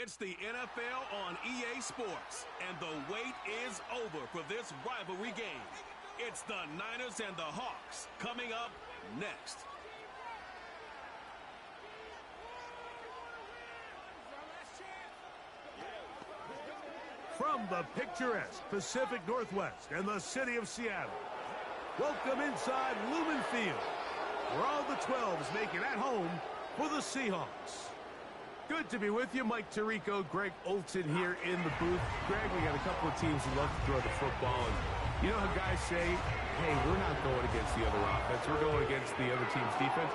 It's the NFL on EA Sports, and the wait is over for this rivalry game. It's the Niners and the Hawks coming up next. From the picturesque Pacific Northwest and the city of Seattle, welcome inside Lumen Field, where all the 12s make it at home for the Seahawks. Good to be with you. Mike Tirico, Greg Olson here in the booth. Greg, we got a couple of teams who love to throw the football. And you know how guys say, hey, we're not going against the other offense. We're going against the other team's defense.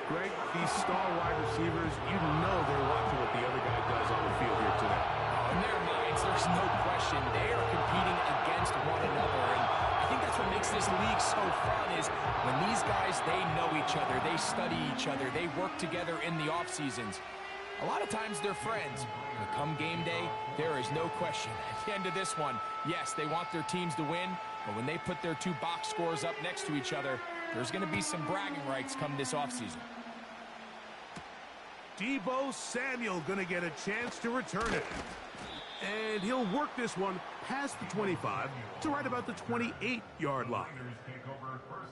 Greg, these star wide receivers, you know they're watching what the other guy does on the field here today. In their minds, there's no question. They are competing against one another. And I think that's what makes this league so fun is when these guys, they know each other. They study each other. They work together in the off seasons. A lot of times they're friends, but come game day, there is no question. At the end of this one, yes, they want their teams to win, but when they put their two box scores up next to each other, there's going to be some bragging rights come this offseason. Deebo Samuel going to get a chance to return it. And he'll work this one past the 25 to right about the 28-yard line.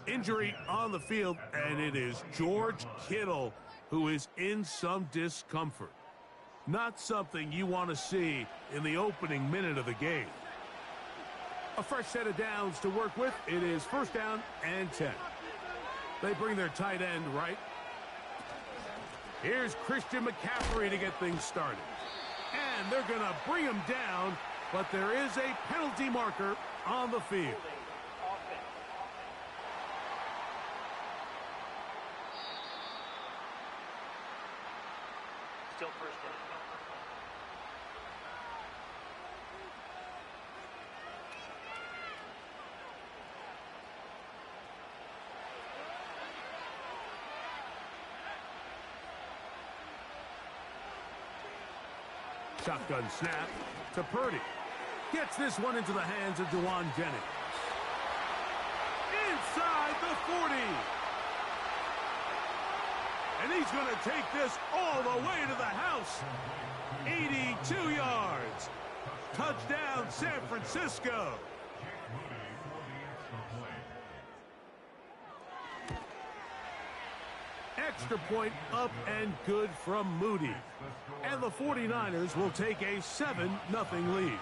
Injury on the field, and it is George Kittle who is in some discomfort. Not something you want to see in the opening minute of the game. A fresh set of downs to work with. It is first down and 10. They bring their tight end right. Here's Christian McCaffrey to get things started. And they're going to bring him down, but there is a penalty marker on the field. Still first down. Shotgun snap to Purdy. Gets this one into the hands of Dewan Jennings. Inside the 40. And he's going to take this all the way to the house. 82 yards. Touchdown, San Francisco. Extra point up and good from Moody. And the 49ers will take a 7-0 lead.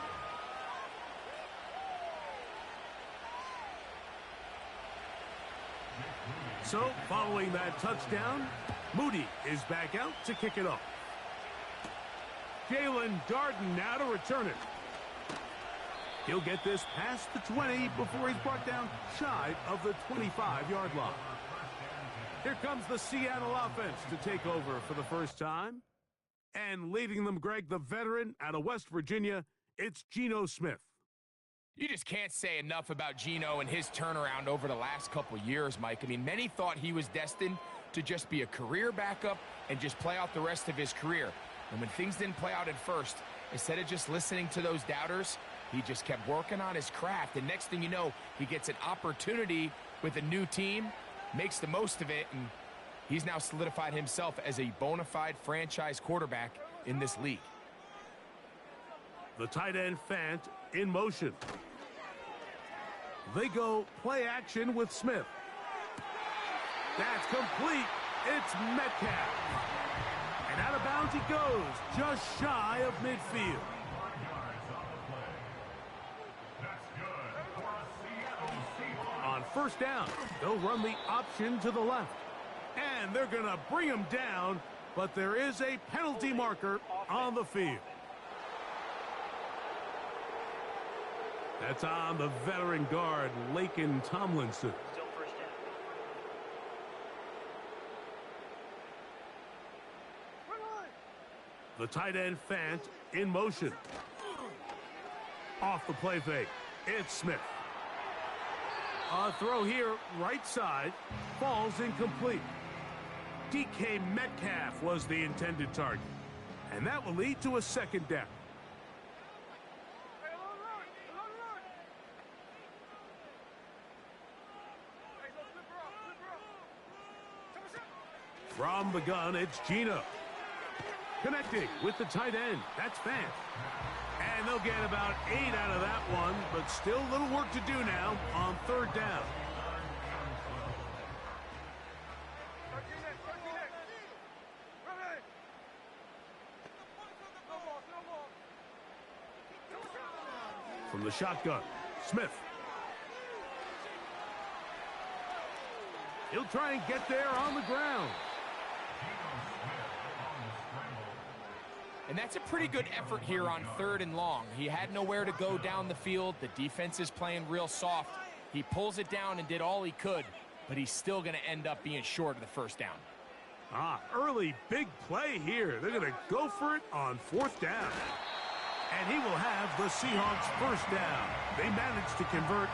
So, following that touchdown, Moody is back out to kick it off. Jalen Darden now to return it. He'll get this past the 20 before he's brought down shy of the 25-yard line. Here comes the Seattle offense to take over for the first time. And leading them, Greg, the veteran out of West Virginia, it's Geno Smith. You just can't say enough about Geno and his turnaround over the last couple years, Mike. I mean, many thought he was destined to just be a career backup and just play out the rest of his career. And when things didn't play out at first, instead of just listening to those doubters, he just kept working on his craft. And next thing you know, he gets an opportunity with a new team, makes the most of it, and he's now solidified himself as a bona fide franchise quarterback in this league. The tight end Fant in motion. They go play action with Smith. That's complete. It's Metcalf. And out of bounds he goes, just shy of midfield. On first down, they'll run the option to the left. And they're going to bring him down, but there is a penalty marker on the field. That's on the veteran guard, Laken Tomlinson. Still first down. The tight end Fant in motion. Off the play fake, it's Smith. A throw here, right side, falls incomplete. DK Metcalf was the intended target. And that will lead to a second down. From the gun, it's Geno. Connecting with the tight end. That's Fant. And they'll get about 8 out of that one, but still a little work to do now on third down. From the shotgun, Smith. He'll try and get there on the ground. And that's a pretty good effort here on 3rd and long. He had nowhere to go down the field. The defense is playing real soft. He pulls it down and did all he could, but he's still going to end up being short of the first down. Early big play here. They're going to go for it on 4th down. And he will have the Seahawks first down. They managed to convert.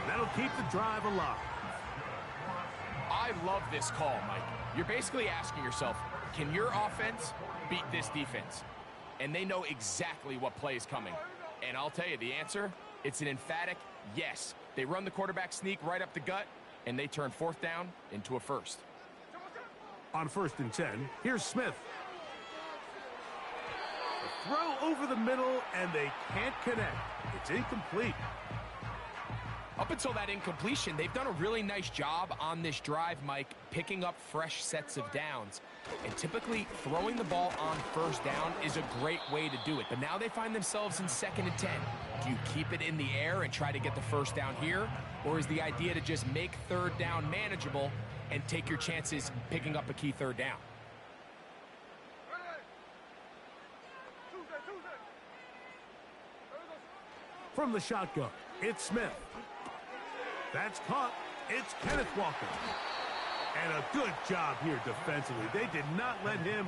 That'll keep the drive alive. I love this call, Mike. You're basically asking yourself, can your offense beat this defense? And they know exactly what play is coming. And I'll tell you the answer, it's an emphatic yes. They run the quarterback sneak right up the gut, and they turn 4th down into a first. On 1st and 10, here's Smith. A throw over the middle, and they can't connect. It's incomplete. Up until that incompletion, they've done a really nice job on this drive, Mike, picking up fresh sets of downs. And typically, throwing the ball on 1st down is a great way to do it. But now they find themselves in 2nd and 10. Do you keep it in the air and try to get the first down here? Or is the idea to just make 3rd down manageable and take your chances picking up a key 3rd down? From the shotgun, it's Smith. That's caught. It's Kenneth Walker. And a good job here defensively. They did not let him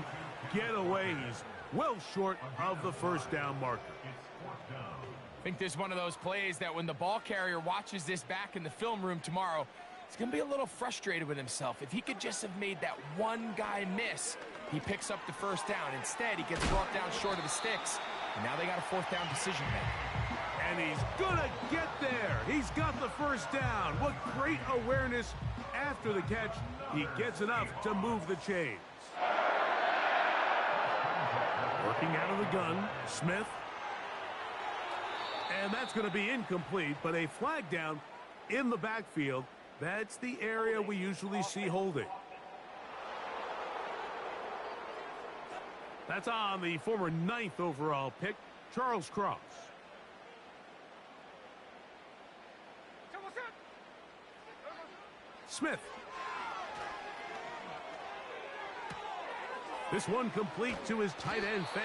get away. He's well short of the first down marker. I think this is one of those plays that when the ball carrier watches this back in the film room tomorrow, he's going to be a little frustrated with himself. If he could just have made that one guy miss, he picks up the first down. Instead, he gets brought down short of the sticks. And now they got a 4th down decision to make. And he's gonna get there. He's got the first down. What great awareness after the catch. He gets enough to move the chains. Working out of the gun, Smith. And that's going to be incomplete, but a flag down in the backfield. That's the area we usually see holding. That's on the former 9th overall pick, Charles Cross. Smith. This one complete to his tight end, Fant.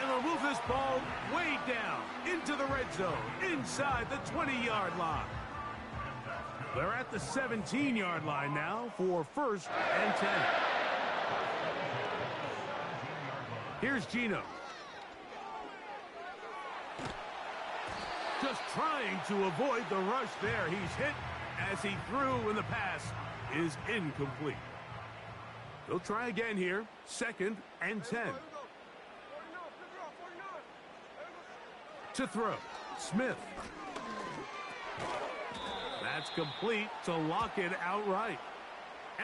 And they'll move this ball way down into the red zone, inside the 20-yard line. They're at the 17-yard line now for 1st and 10. Here's Geno. Just trying to avoid the rush there. He's hit as he threw, and the pass is incomplete. They'll try again here. 2nd and 10. To throw, Smith. That's complete to lock it outright.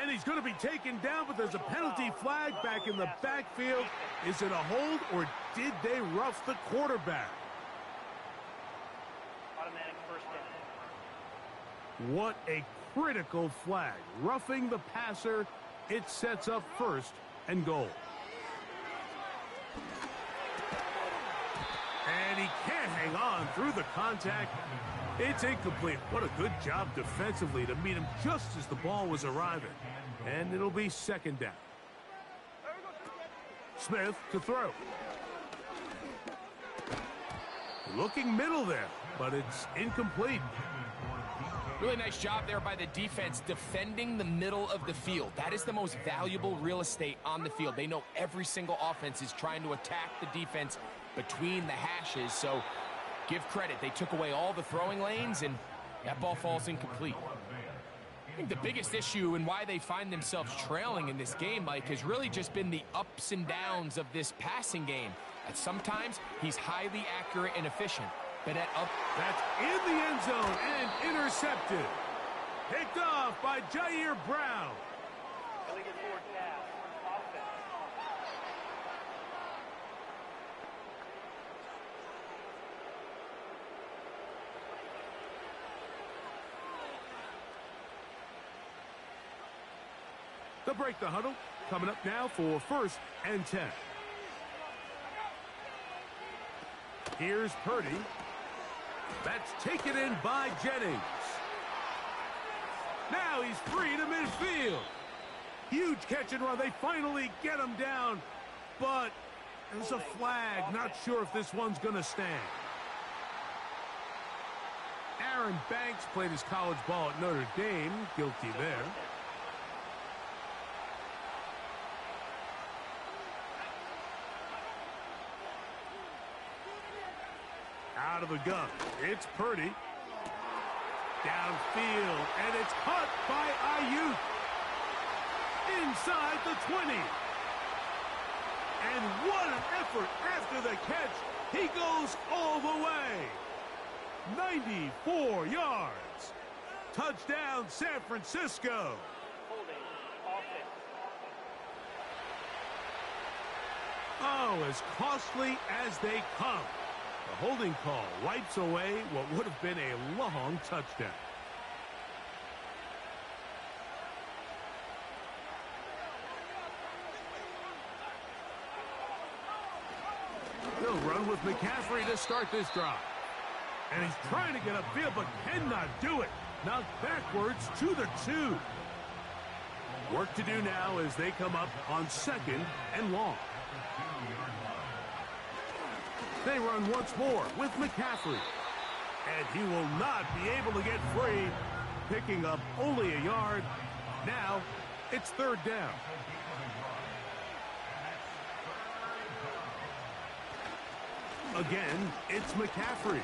And he's going to be taken down, but there's a penalty flag back in the backfield. Is it a hold, or did they rough the quarterback? Automatic first down. What a critical flag. Roughing the passer. It sets up 1st and goal. And he can't hang on through the contact. It's incomplete. What a good job defensively to meet him just as the ball was arriving. And it'll be 2nd down. Smith to throw. Looking middle there, but it's incomplete. Really nice job there by the defense defending the middle of the field. That is the most valuable real estate on the field. They know every single offense is trying to attack the defense between the hashes, so give credit. They took away all the throwing lanes, and that ball falls incomplete. I think the biggest issue and why they find themselves trailing in this game, Mike, has really just been the ups and downs of this passing game. At sometimes, he's highly accurate and efficient. But that's in the end zone and intercepted. Picked off by Jair Brown. They'll break the huddle. Coming up now for 1st and 10. Here's Purdy. That's taken in by Jennings. Now he's free to midfield. Huge catch and run. They finally get him down. But there's a flag. Not sure if this one's going to stand. Aaron Banks played his college ball at Notre Dame. Guilty there. Out of the gun. It's Purdy. Downfield. And it's caught by Ayuk. Inside the 20. And what an effort after the catch. He goes all the way. 94 yards. Touchdown, San Francisco. Holding offense. Oh, as costly as they come. The holding call wipes away what would have been a long touchdown. They'll run with McCaffrey to start this drive. And he's trying to get upfield, but cannot do it. Knocked backwards to the 2. Work to do now as they come up on 2nd and long. They run once more with McCaffrey. And he will not be able to get free, picking up only a yard. Now it's 3rd down. Again, it's McCaffrey.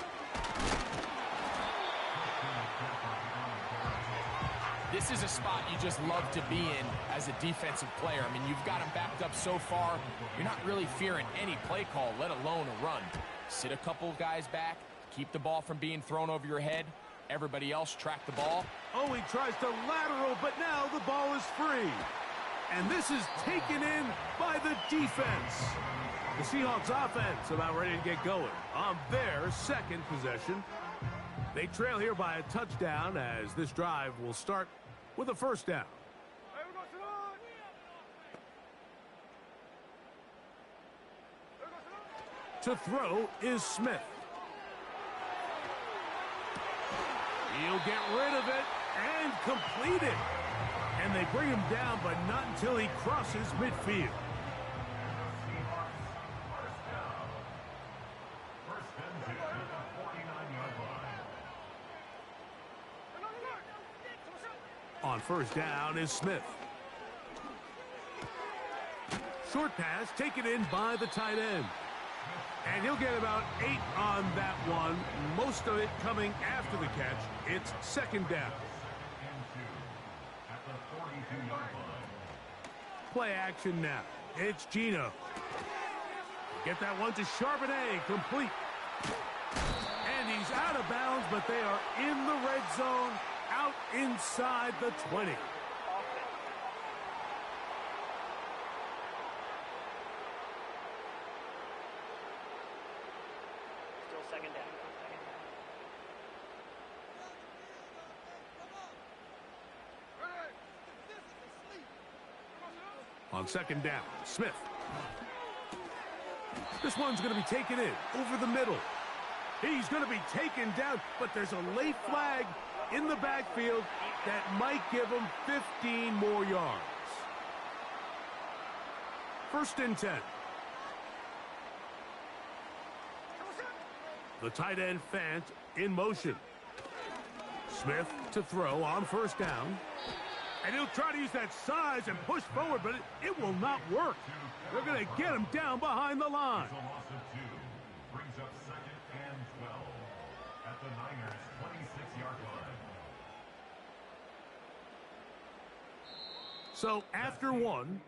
This is a spot you just love to be in as a defensive player. I mean, you've got him backed up so far, you're not really fearing any play call, let alone a run. Sit a couple guys back, keep the ball from being thrown over your head. Everybody else track the ball. Oh, he tries to lateral, but now the ball is free. And this is taken in by the defense. The Seahawks offense about ready to get going on their 2nd possession. They trail here by a touchdown as this drive will start with a 1st down. To throw is Smith. He'll get rid of it and complete it. And they bring him down, but not until he crosses midfield. On 1st down is Smith. Short pass taken in by the tight end. And he'll get about 8 on that one. Most of it coming after the catch. It's 2nd down. Play action now. It's Geno. Get that one to Charbonnet. Complete. And he's out of bounds, but they are in the red zone. Out inside the 20. Still 2nd down. On 2nd down, Smith. This one's going to be taken in over the middle. He's going to be taken down, but there's a late flag in the backfield that might give him 15 more yards. 1st and 10. The tight end Fant in motion. Smith to throw on 1st down. And he'll try to use that size and push forward, but it will not work. They're going to get him down behind the line. Brings up 2nd and 12 at the Niners' 26-yard line. So after 1,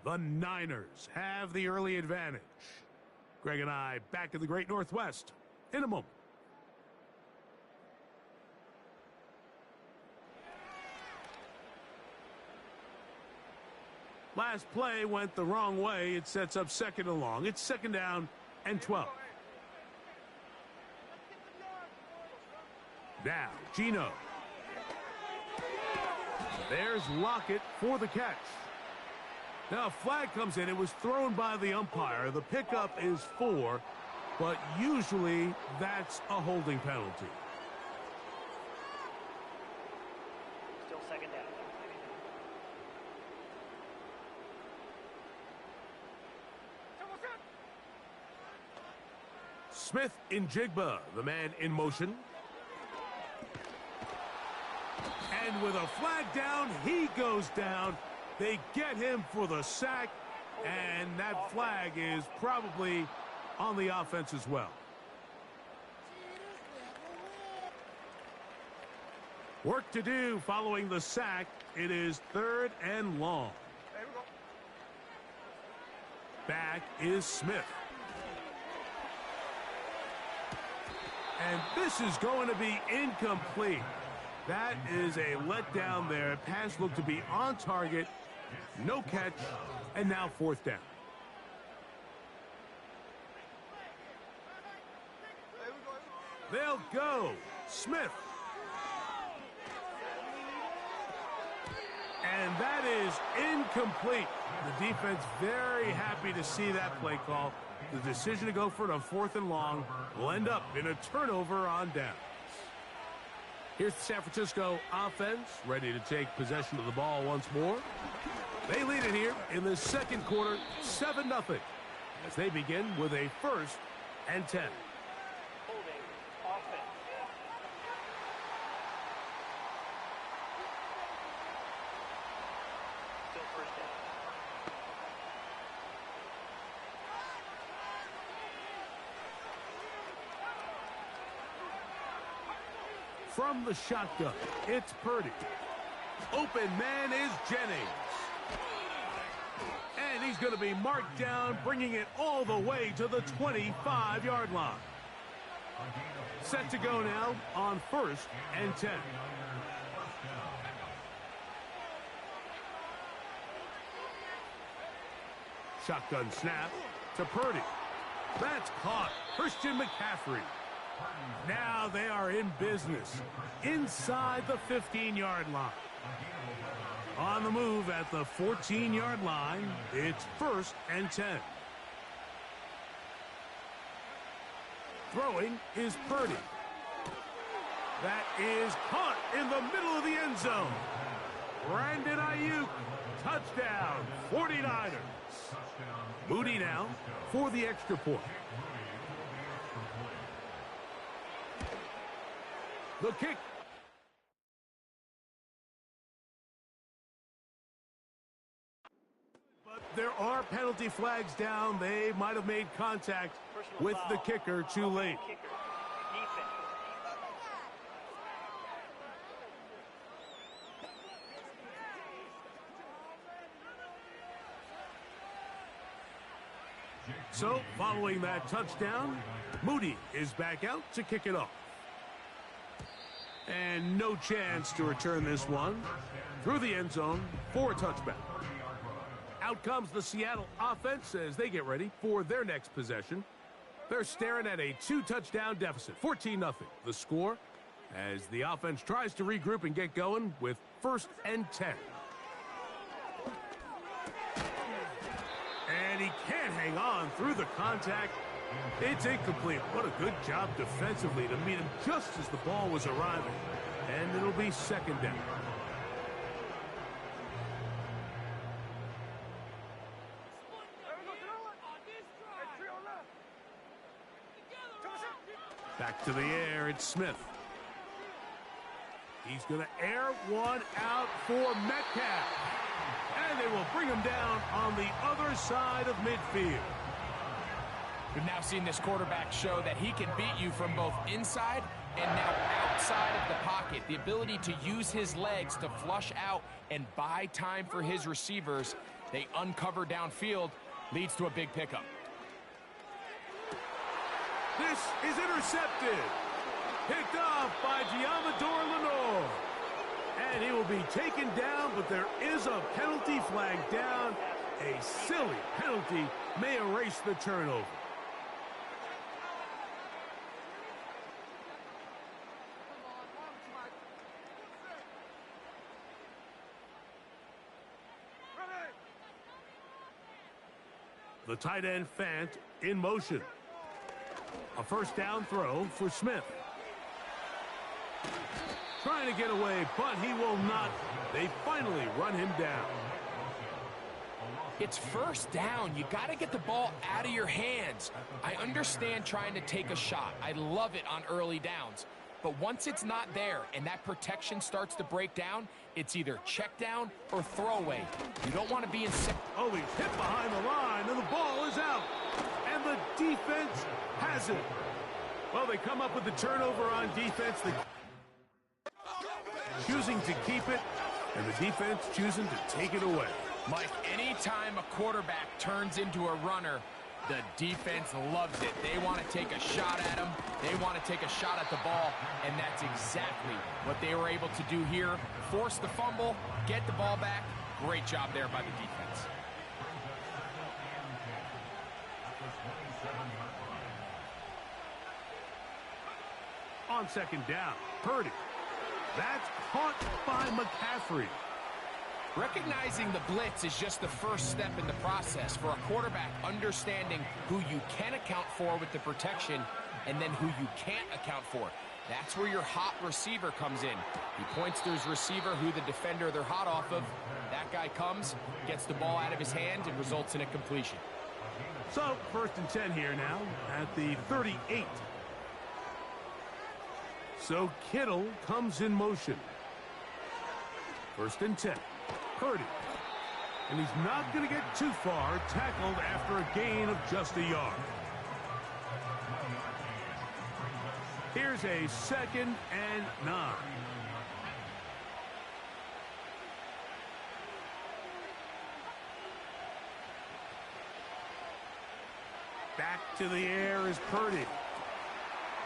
the Niners have the early advantage. Greg and I back in the Great Northwest in a moment. Last play went the wrong way. It sets up 2nd and long. It's 2nd down and 12. Now, Geno. There's Lockett for the catch. Now, a flag comes in. It was thrown by the umpire. The pickup is 4, but usually that's a holding penalty. Still second down. Smith in Jigba, the man in motion. And with a flag down, he goes down. They get him for the sack, and that flag is probably on the offense as well. Work to do following the sack. It is 3rd and long. Back is Smith. And this is going to be incomplete. That is a letdown there. Pass looked to be on target. No catch. And now 4th down. They'll go. Smith. And that is incomplete. The defense very happy to see that play call. The decision to go for it on 4th and long will end up in a turnover on down. Here's the San Francisco offense, ready to take possession of the ball once more. They lead it here in the second quarter, 7-0, as they begin with a 1st and 10. Holding offense. Still 1st down. From the shotgun, it's Purdy. Open man is Jennings. And he's going to be marked down, bringing it all the way to the 25-yard line. Set to go now on 1st and 10. Shotgun snap to Purdy. That's caught. Christian McCaffrey. Now they are in business inside the 15-yard line. On the move at the 14-yard line, it's 1st and 10. Throwing is Purdy. That is caught in the middle of the end zone. Brandon Ayuk, touchdown, 49ers. Moody now for the extra point. The kick. But there are penalty flags down. They might have made contact with the kicker too late. Kicker. Defense. So, following that touchdown, Moody is back out to kick it off. And no chance to return this one through the end zone for a touchback. Out comes the Seattle offense as they get ready for their next possession. They're staring at a 2-touchdown deficit, 14-0. The score as the offense tries to regroup and get going with 1st and 10. And he can't hang on through the contact. It's incomplete. What a good job defensively to meet him just as the ball was arriving. And it'll be 2nd down. Back to the air, it's Smith. He's going to air one out for Metcalf. And they will bring him down on the other side of midfield. We've now seen this quarterback show that he can beat you from both inside and now outside of the pocket. The ability to use his legs to flush out and buy time for his receivers. They uncover downfield, leads to a big pickup. This is intercepted. Picked off by Giamador Lenore. And he will be taken down, but there is a penalty flag down. A silly penalty may erase the turnover. The tight end Fant in motion. A first down throw for Smith. Trying to get away, but he will not. They finally run him down. It's first down. You got to get the ball out of your hands. I understand trying to take a shot. I love it on early downs. But once it's not there and that protection starts to break down, it's either check down or throwaway. You don't want to be in... Oh, he's hit behind the line, and the ball is out. And the defense has it. Well, they come up with the turnover on defense. Choosing to keep it, and the defense choosing to take it away. Mike, anytime a quarterback turns into a runner, the defense loves it. They want to take a shot at him. They want to take a shot at the ball, and that's exactly what they were able to do here. Force the fumble, get the ball back. Great job there by the defense. On second down, Purdy. That's caught by McCaffrey. Recognizing the blitz is just the first step in the process for a quarterback understanding who you can account for with the protection and then who you can't account for. That's where your hot receiver comes in. He points to his receiver who the defender they're hot off of. That guy comes, gets the ball out of his hand, and results in a completion. So, 1st and 10 here now at the 38. So Kittle comes in motion. 1st and 10. Purdy. And he's not going to get too far, tackled after a gain of just a yard. Here's a 2nd and 9. Back to the air is Purdy.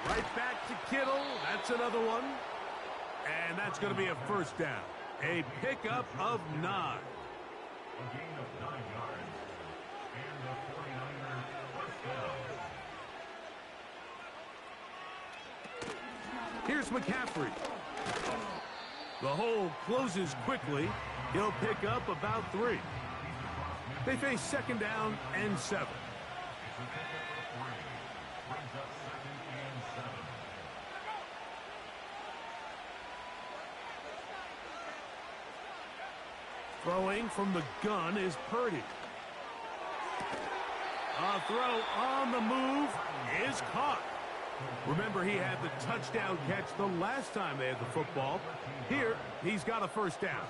Right back to Kittle. That's another one. And that's going to be a first down. A pickup of 9. A gain of 9 yards. And the 49ers first down. Here's McCaffrey. The hole closes quickly. He'll pick up about 3. They face 2nd down and 7. Throwing from the gun is Purdy. A throw on the move is caught. Remember, he had the touchdown catch the last time they had the football. Here, he's got a first down.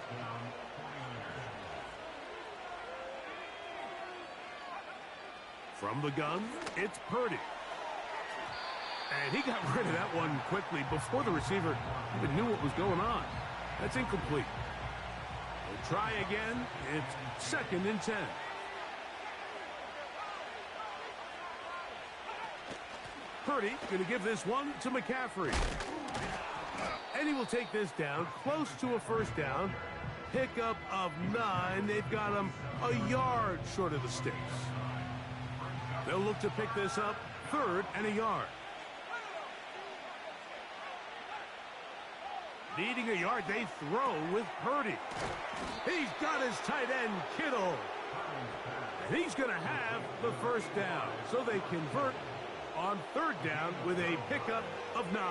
From the gun, it's Purdy. And he got rid of that one quickly before the receiver even knew what was going on. That's incomplete. They'll try again. It's 2nd and 10. Purdy going to give this one to McCaffrey. And he will take this down close to a first down. Pickup of 9. They've got him a yard short of the sticks. They'll look to pick this up 3rd and a yard. Needing a yard, they throw with Purdy. He's got his tight end, Kittle. And he's going to have the first down. So they convert on 3rd down with a pickup of 9.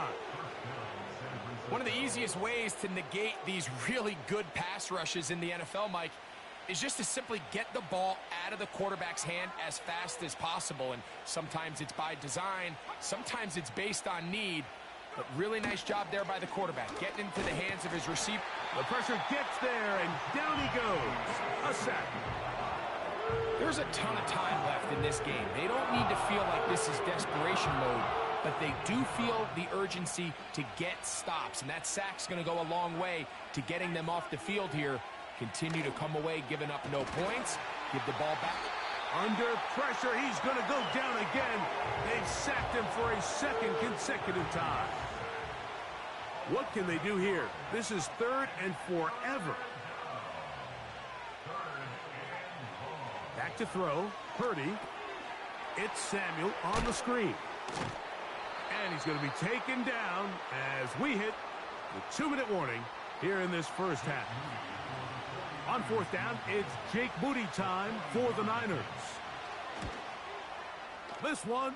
One of the easiest ways to negate these really good pass rushes in the NFL, Mike, is just to simply get the ball out of the quarterback's hand as fast as possible. And sometimes it's by design, sometimes it's based on need. But really nice job there by the quarterback, getting into the hands of his receiver. The pressure gets there, and down he goes. A sack. There's a ton of time left in this game. They don't need to feel like this is desperation mode, but they do feel the urgency to get stops. And that sack's going to go a long way to getting them off the field here. Continue to come away giving up no points. Give the ball back. Under pressure, he's going to go down again. They've sacked him for a 2nd consecutive time. What can they do here? This is 3rd and forever. Back to throw. Purdy. It's Samuel on the screen. And he's going to be taken down as we hit the 2-minute warning here in this first half. On 4th down, it's Jake Moody time for the Niners. This one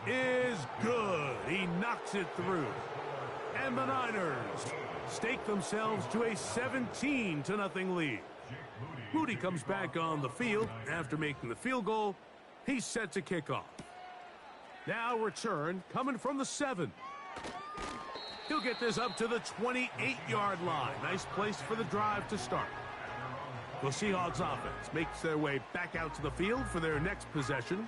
is good. He knocks it through. And the Niners stake themselves to a 17-0 lead. Moody comes back on the field after making the field goal. He's set to kick off. Now return coming from the 7. He'll get this up to the 28-yard line. Nice place for the drive to start. The Seahawks offense makes their way back out to the field for their next possession.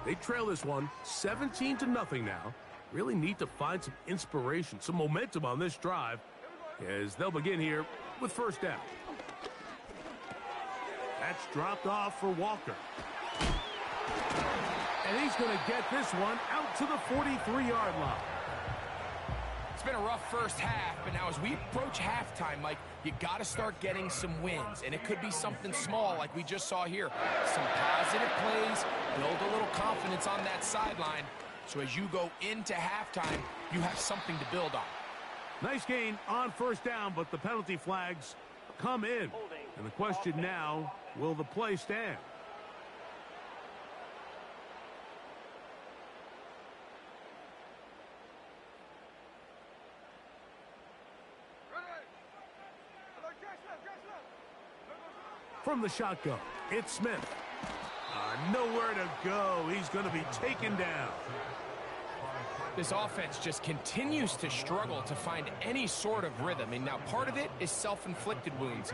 They trail this one 17-0 now. Really need to find some inspiration, some momentum on this drive as they'll begin here with first down. That's dropped off for Walker. And he's going to get this one out to the 43-yard line. It's been a rough first half, but now as we approach halftime, Mike, you got to start getting some wins, and it could be something small like we just saw here. Some positive plays, build a little confidence on that sideline, so as you go into halftime, you have something to build on. Nice gain on first down, but the penalty flags come in. And the question now, will the play stand? From the shotgun, it's Smith. Nowhere to go. He's going to be taken down. This offense just continues to struggle to find any sort of rhythm. And now part of it is self-inflicted wounds.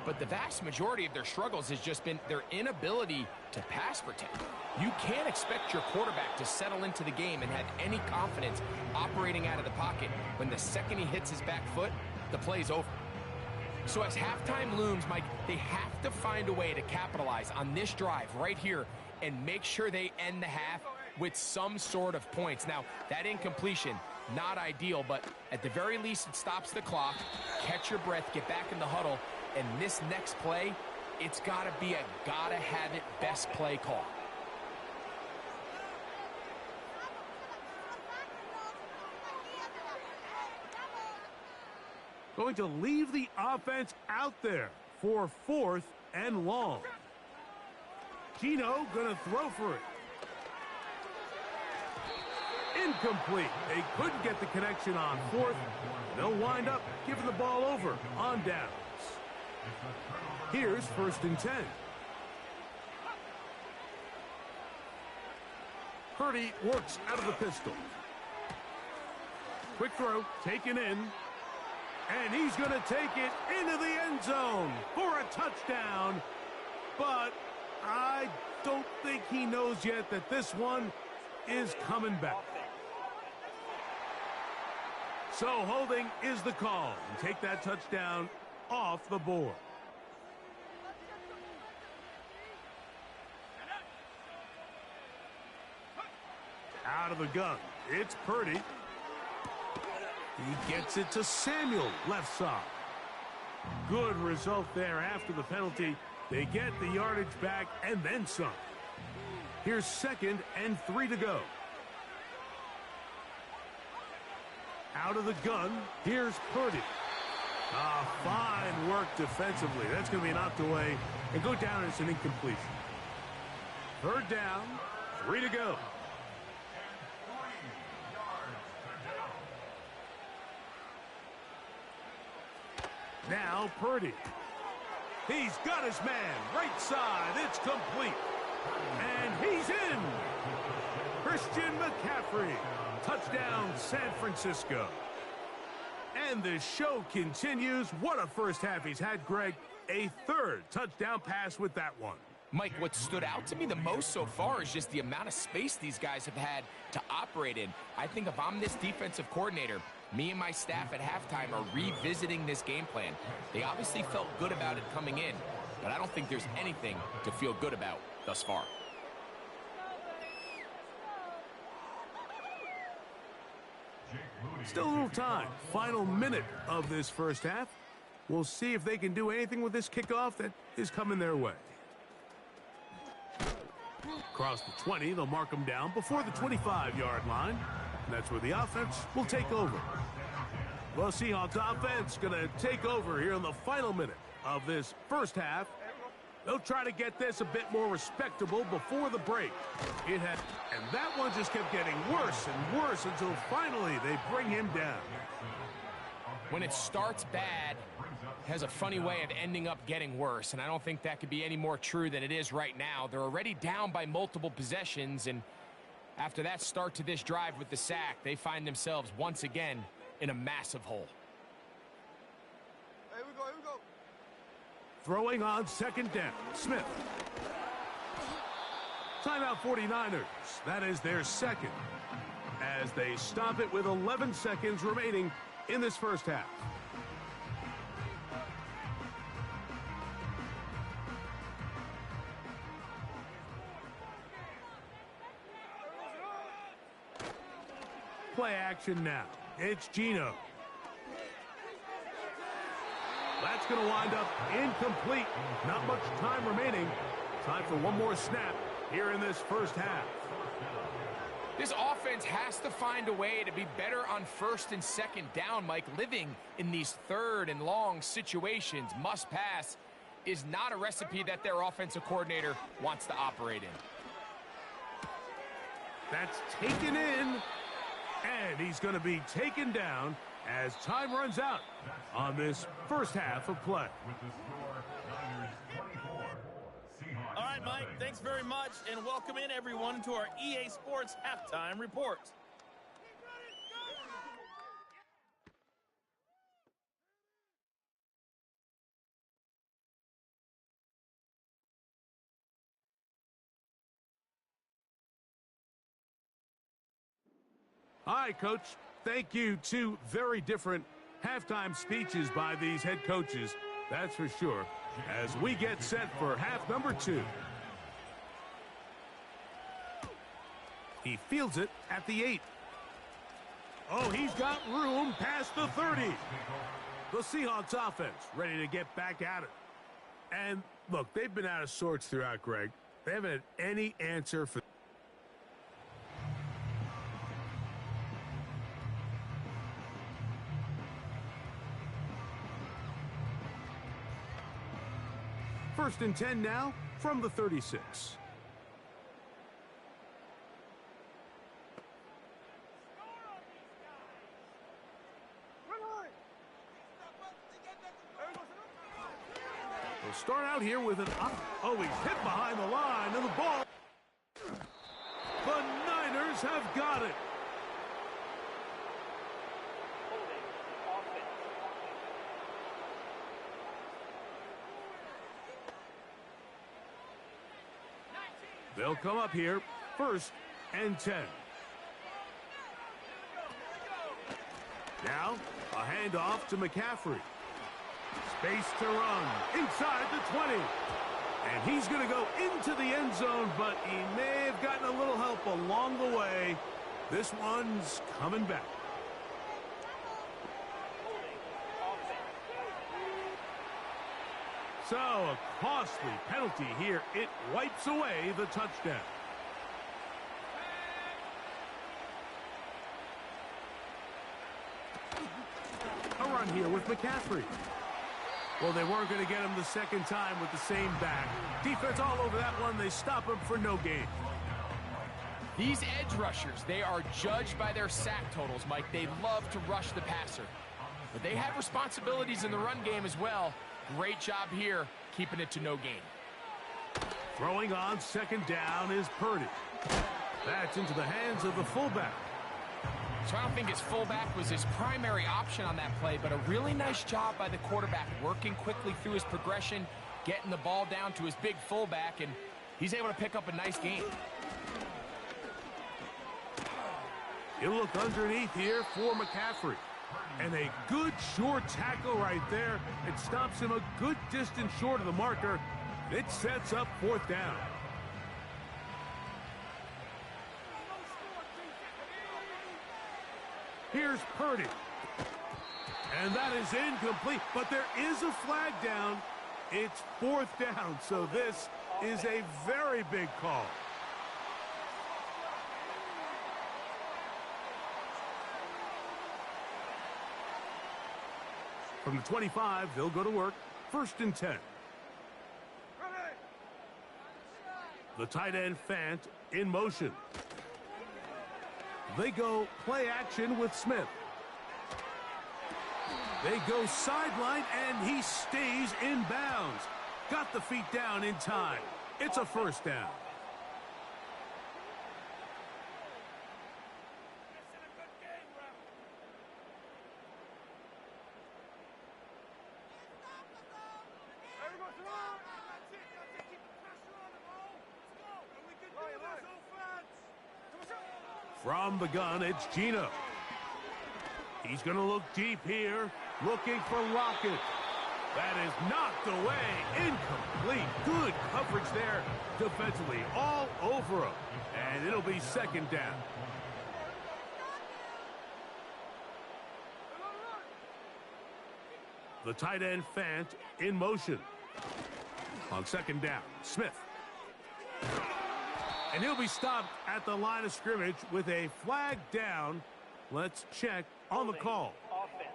But the vast majority of their struggles has just been their inability to pass protect. You can't expect your quarterback to settle into the game and have any confidence operating out of the pocket when the second he hits his back foot, the play's over. So as halftime looms, Mike, they have to find a way to capitalize on this drive right here and make sure they end the half with some sort of points. Now, that incompletion, not ideal, but at the very least, it stops the clock. Catch your breath, get back in the huddle, and this next play, it's got to be a gotta-have-it best play call. Going to leave the offense out there for 4th and long. Gino going to throw for it. Incomplete. They couldn't get the connection on 4th. They'll wind up giving the ball over on downs. Here's 1st and 10. Purdy works out of the pistol. Quick throw, taken in. And he's going to take it into the end zone for a touchdown. But I don't think he knows yet that this one is coming back. So holding is the call. And take that touchdown off the board. Out of the gun, it's Purdy. He gets it to Samuel, left side. Good result there after the penalty. They get the yardage back and then some. Here's 2nd and 3 to go. Out of the gun, here's Purdy. Fine work defensively. That's going to be knocked away and go down as an incompletion. 3rd down, 3 to go. Now Purdy. He's got his man. Right side. It's complete. And he's in. Christian McCaffrey. Touchdown, San Francisco. And the show continues. What a first half he's had, Greg. A 3rd touchdown pass with that one. Mike, what stood out to me the most so far is just the amount of space these guys have had to operate in. I think if I'm this defensive coordinator, me and my staff at halftime are revisiting this game plan. They obviously felt good about it coming in, but I don't think there's anything to feel good about thus far. Still a little time. Final minute of this first half. We'll see if they can do anything with this kickoff that is coming their way. Across the 20, they'll mark them down before the 25-yard line. And that's where the offense will take over. The Seahawks offense going to take over here in the final minute of this first half. They'll try to get this a bit more respectable before the break. And that one just kept getting worse and worse until finally they bring him down. When it starts bad, it has a funny way of ending up getting worse, and I don't think that could be any more true than it is right now. They're already down by multiple possessions, and after that start to this drive with the sack, they find themselves once again in a massive hole. Here we go, here we go. Throwing on second down, Smith. Timeout 49ers. That is their second, as they stop it with 11 seconds remaining in this first half. Play action now. It's Geno. That's going to wind up incomplete. Not much time remaining. Time for one more snap here in this first half. This offense has to find a way to be better on first and second down, Mike. Living in these third and long situations, must pass, is not a recipe that their offensive coordinator wants to operate in. That's taken in, and he's going to be taken down as time runs out on this first half of play. With the score, Niners 24, Seahawks All right, Mike, 7. thanks very much, and welcome in everyone to our EA Sports Halftime Report. All right, Coach. Thank you. Two very different halftime speeches by these head coaches, that's for sure, as we get set for half number 2. He fields it at the 8. Oh, he's got room past the 30. The Seahawks offense ready to get back at it. And, look, they've been out of sorts throughout, Greg. They haven't had any answer for... First and 10 now from the 36. We'll start out here with an oh, he's hit behind the line, and the ball. The Niners have got it. Holding offense. They'll come up here, first and 10. Now, a handoff to McCaffrey. Space to run inside the 20. And he's going to go into the end zone, but he may have gotten a little help along the way. This one's coming back. So, a costly penalty here. It wipes away the touchdown. A run here with McCaffrey. Well, they weren't going to get him the second time with the same back. Defense all over that one. They stop him for no gain. These edge rushers, they are judged by their sack totals, Mike. They love to rush the passer. But they have responsibilities in the run game as well. Great job here, keeping it to no gain. Throwing on second down is Purdy. That's into the hands of the fullback. So I don't think his fullback was his primary option on that play, but a really nice job by the quarterback, working quickly through his progression, getting the ball down to his big fullback, and he's able to pick up a nice gain. He'll look underneath here for McCaffrey. And a good short tackle right there. It stops him a good distance short of the marker. It sets up fourth down. Here's Purdy. And that is incomplete, but there is a flag down. It's fourth down, so this is a very big call. From the 25, they'll go to work. First and 10. The tight end Fant in motion. They go play action with Smith. They go sideline, and he stays in bounds. Got the feet down in time. It's a first down. From the gun, it's Gino. He's going to look deep here, looking for Lockett. That is knocked away, incomplete. Good coverage there defensively, all over him. And it'll be second down. The tight end Fant in motion. On second down, Smith. And he'll be stopped at the line of scrimmage with a flag down. Let's check on the call. Offense.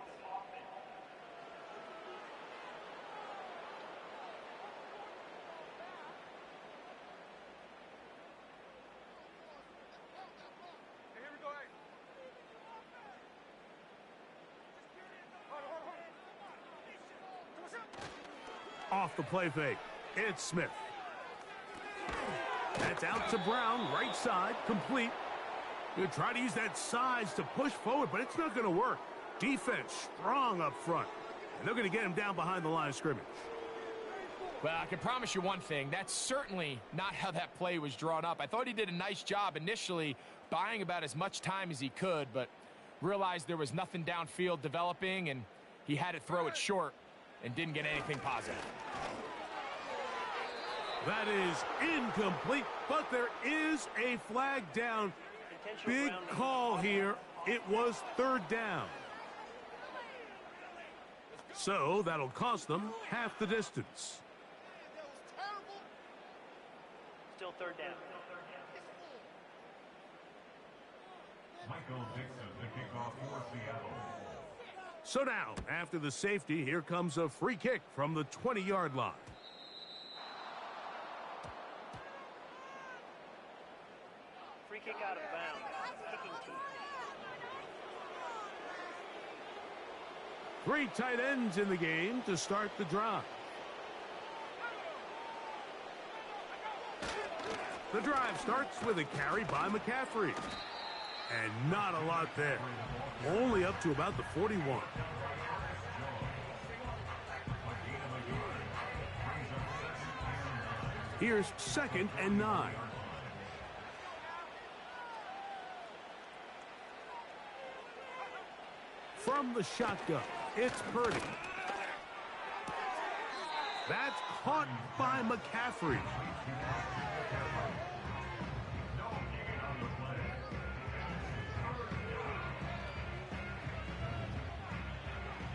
Off the play fake, it's Smith. That's out to Brown, right side, complete. He'll try to use that size to push forward, but it's not going to work. Defense strong up front, and they're going to get him down behind the line of scrimmage. Well, I can promise you one thing. That's certainly not how that play was drawn up. I thought he did a nice job initially buying about as much time as he could, but realized there was nothing downfield developing, and he had to throw it short and didn't get anything positive. That is incomplete, but there is a flag down. Big call here. It was third down. So that'll cost them half the distance. Still third down. Michael Dixon, the kickoff for Seattle. So now, after the safety, here comes a free kick from the 20-yard line. Free kick out of bounds. Kicking team. 3 tight ends in the game to start the drive. The drive starts with a carry by McCaffrey. And not a lot there. Only up to about the 41. Here's 2nd and 9. From the shotgun, it's Purdy. That's caught by McCaffrey.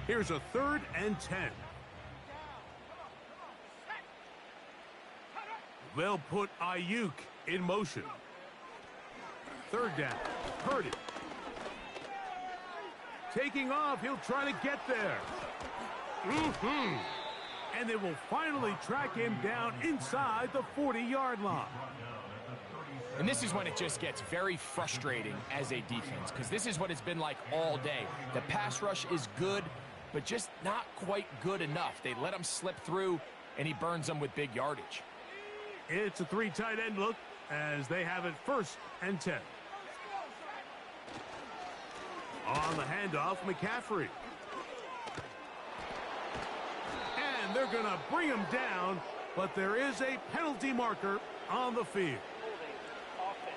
Here's a 3rd and 10. They'll put Ayuk in motion. 3rd down, Purdy. Taking off, he'll try to get there. And they will finally track him down inside the 40-yard line. And this is when it just gets very frustrating as a defense, because this is what it's been like all day. The pass rush is good, but just not quite good enough. They let him slip through, and he burns them with big yardage. It's a 3 tight end look as they have it 1st and 10. On the handoff, McCaffrey. And they're going to bring him down, but there is a penalty marker on the field. Offense.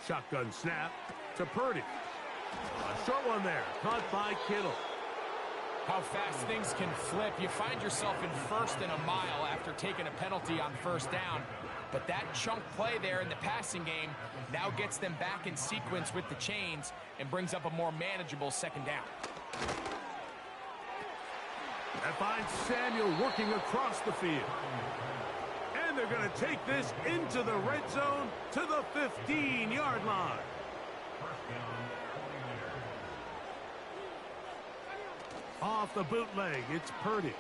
Shotgun snap to Purdy. A short one there, caught by Kittle. How fast things can flip. You find yourself in 1st and a mile after taking a penalty on 1st down. But that chunk play there in the passing game now gets them back in sequence with the chains and brings up a more manageable 2nd down. That finds Samuel working across the field. And they're going to take this into the red zone to the 15-yard line. Off the bootleg, it's Purdy.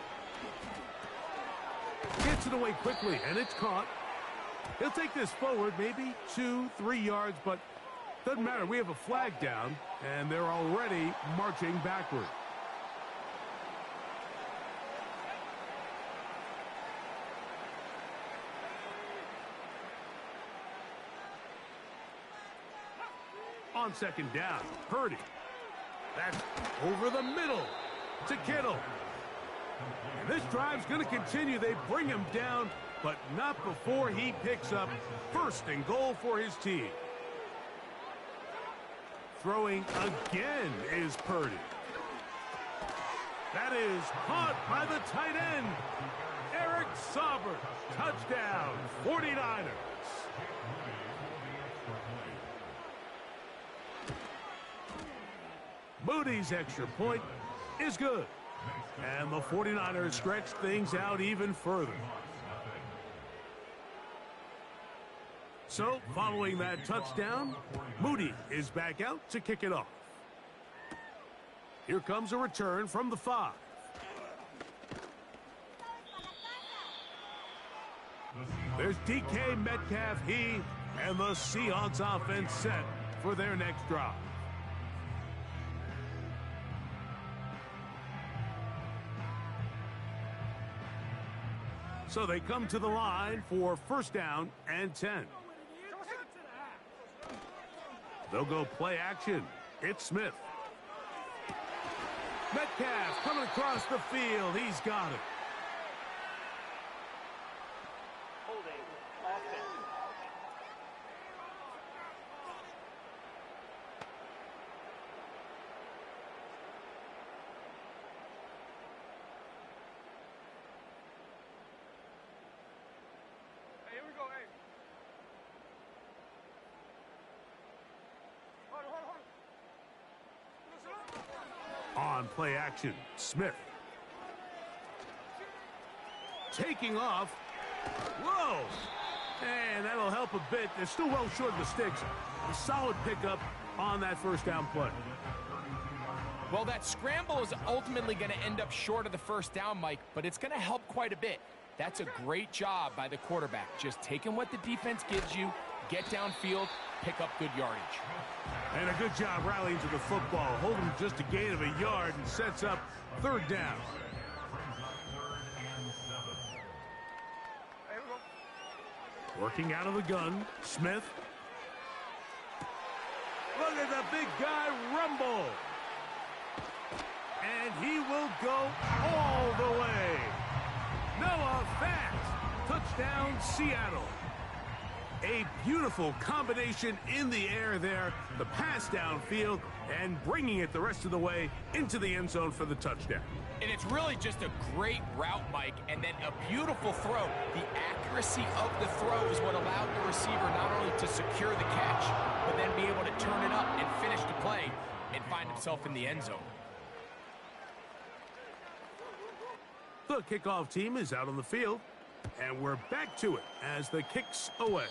Gets it away quickly, and it's caught. He'll take this forward, maybe 2-3 yards, but doesn't matter. We have a flag down, and they're already marching backward. On second down, Purdy. That's over the middle to Kittle. And this drive's going to continue. They bring him down, but not before he picks up first and goal for his team. Throwing again is Purdy. That is caught by the tight end, Eric Sauber. Touchdown, 49ers. Moody's extra point is good. And the 49ers stretch things out even further. So, following that touchdown, Moody is back out to kick it off. Here comes a return from the 5. There's DK Metcalf. He and the Seahawks offense set for their next drive. So they come to the line for first down and 10. They'll go play action. It's Smith. Metcalf coming across the field. He's got it. Holding offense. Hey, here we go, hey. On play action, Smith. Taking off. Whoa! And that'll help a bit. They're still well short of the sticks. A solid pickup on that first down play. Well, that scramble is ultimately going to end up short of the first down, Mike, but it's going to help quite a bit. That's a great job by the quarterback. Just taking what the defense gives you, get downfield, pick up good yardage. And a good job rallying to the football. Holding just a gain of a yard and sets up third down. Working out of the gun, Smith. Look at the big guy rumble. And he will go all the way. Noah Fant. Touchdown, Seattle. A beautiful combination in the air there. The pass downfield and bringing it the rest of the way into the end zone for the touchdown. And it's really just a great route, Mike, and then a beautiful throw. The accuracy of the throw is what allowed the receiver not only to secure the catch, but then be able to turn it up and finish the play and find himself in the end zone. The kickoff team is out on the field, and we're back to it as the kick's away.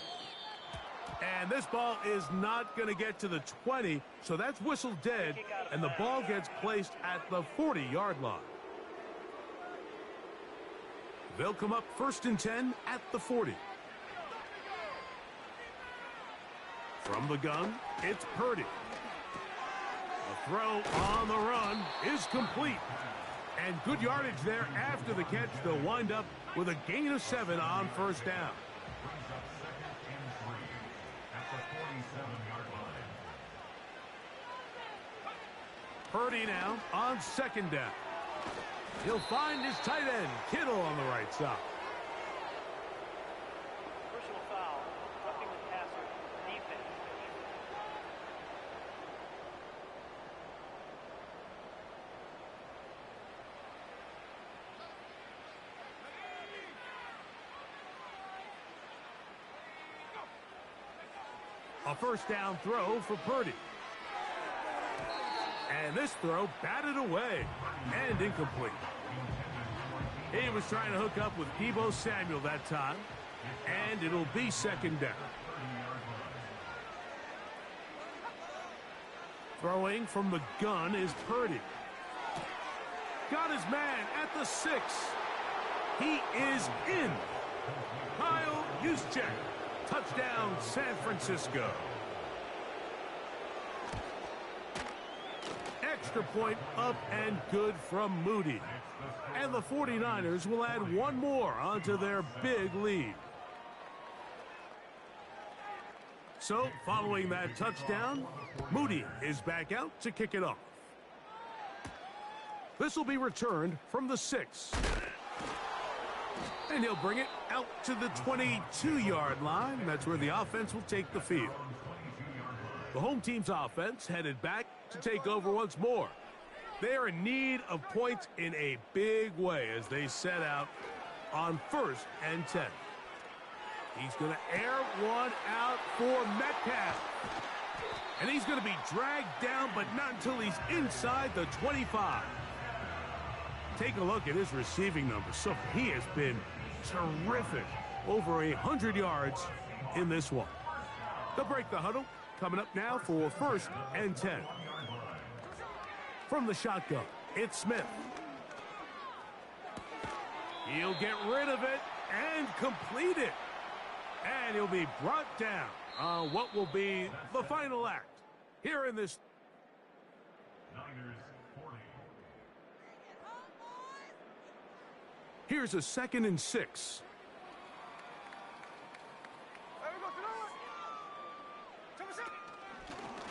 And this ball is not going to get to the 20, so that's whistled dead, and the ball gets placed at the 40-yard line. They'll come up first and 10 at the 40. From the gun, it's Purdy. A throw on the run is complete. And good yardage there after the catch. They'll wind up with a gain of 7 on first down. Purdy now on second down. He'll find his tight end, Kittle, on the right side. Personal foul. Roughing the passer. Defense. A first down throw for Purdy. And this throw batted away and incomplete. He was trying to hook up with Deebo Samuel that time, and it'll be second down. Throwing from the gun is Purdy. got his man at the 6. He is in. Kyle Juszczyk. Touchdown, San Francisco. Extra point up and good from Moody. And the 49ers will add one more onto their big lead. So, following that touchdown, Moody is back out to kick it off. This will be returned from the 6. And he'll bring it out to the 22-yard line. That's where the offense will take the field. The home team's offense headed back to take over once more. They are in need of points in a big way as they set out on 1st and 10. He's going to air one out for Metcalf. And he's going to be dragged down, but not until he's inside the 25. Take a look at his receiving numbers. So he has been terrific. Over 100 yards in this one. They'll break the huddle. Coming up now for 1st and 10. From the shotgun, it's Smith. He'll get rid of it and complete it. And he'll be brought down on what will be the final act here in this. Niners 40. Here's a 2nd and 6.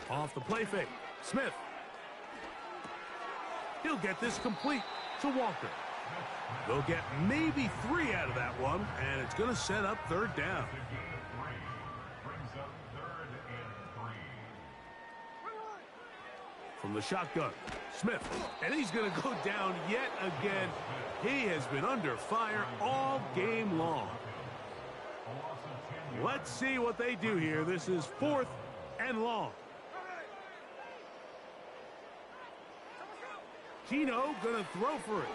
Off the play fake, Smith. He'll get this complete to Walker. They'll get maybe 3 out of that one, and it's going to set up 3rd down. Brings up 3rd and 3. From the shotgun, Smith. And he's going to go down yet again. He has been under fire all game long. Let's see what they do here. This is 4th and long. Gino gonna throw for it.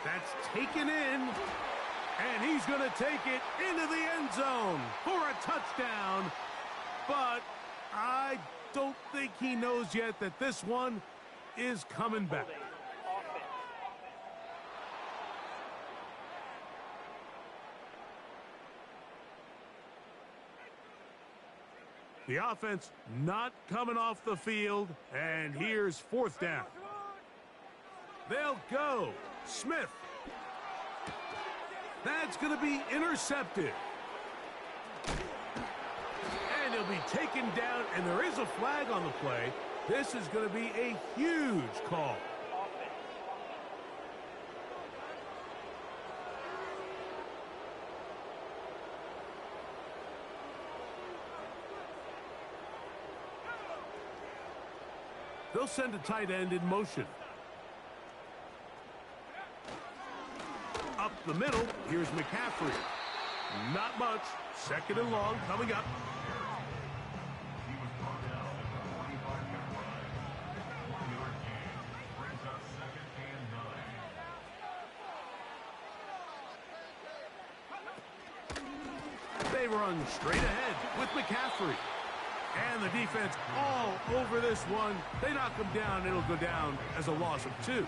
That's taken in, and he's gonna take it into the end zone for a touchdown. But I don't think he knows yet that this one is coming back. The offense not coming off the field, and here's 4th down. They'll go. Smith. That's going to be intercepted. And he'll be taken down, and there is a flag on the play. This is going to be a huge call. They'll send a tight end in motion. Up the middle, here's McCaffrey. Not much. 2nd and long coming up. He was brought down at the 45-yard line. 1-yard gain. Brings up 2nd and 9. They run straight ahead with McCaffrey. And the defense all over this one. They knock him down. It'll go down as a loss of 2. A loss of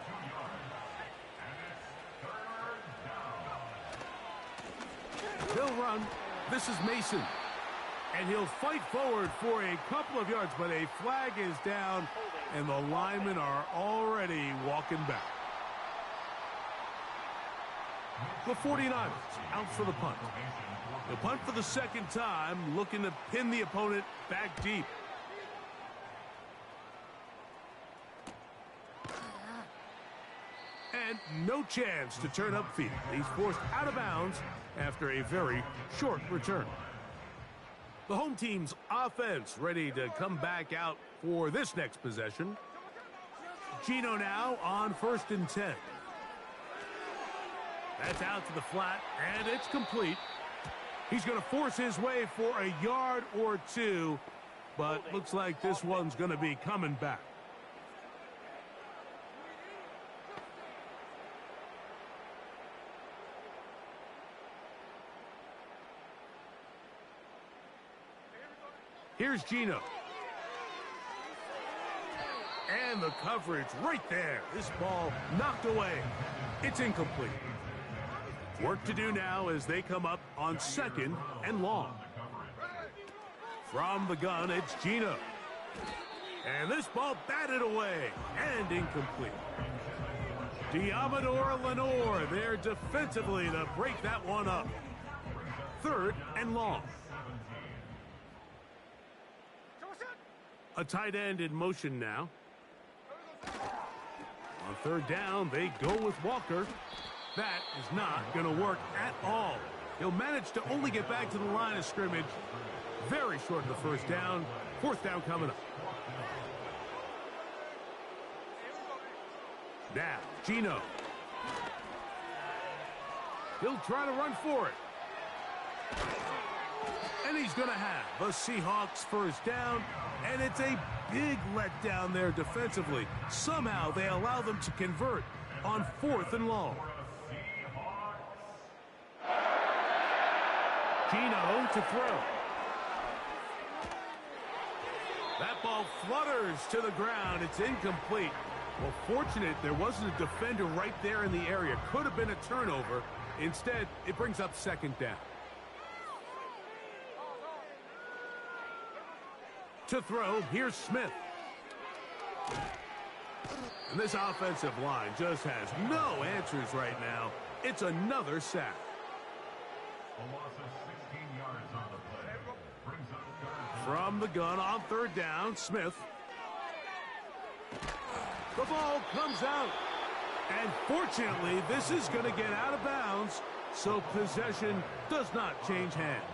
2 yards. And it's 3rd down. They'll run. This is Mason. And he'll fight forward for a couple of yards, but a flag is down, and the linemen are already walking back. The 49ers out for the punt. The punt for the 2nd time, looking to pin the opponent back deep. And no chance to turn upfield. He's forced out of bounds after a very short return. The home team's offense ready to come back out for this next possession. Gino now on 1st and 10. That's out to the flat, and it's complete. He's going to force his way for a yard or 2, but looks like this one's going to be coming back. Here's Gino. And the coverage right there. This ball knocked away. It's incomplete. Work to do now as they come up on 2nd and long. From the gun, it's Gino. And this ball batted away and incomplete. Diamador Lenore there defensively to break that one up. 3rd and long. A tight end in motion now. On 3rd down, they go with Walker. That is not going to work at all. He'll manage to only get back to the line of scrimmage. Very short of the 1st down. 4th down coming up. Now, Gino. He'll try to run for it. And he's going to have the Seahawks 1st down. And it's a big letdown there defensively. Somehow they allow them to convert on 4th and long. Gino to throw. That ball flutters to the ground. It's incomplete. Well, fortunate there wasn't a defender right there in the area. Could have been a turnover. Instead, it brings up 2nd down. To throw, here's Smith. And this offensive line just has no answers right now. It's another sack. A loss of 16 yards on the play. Brings up 3rd. From the gun on 3rd down, Smith. The ball comes out. And fortunately, this is going to get out of bounds, so possession does not change hands.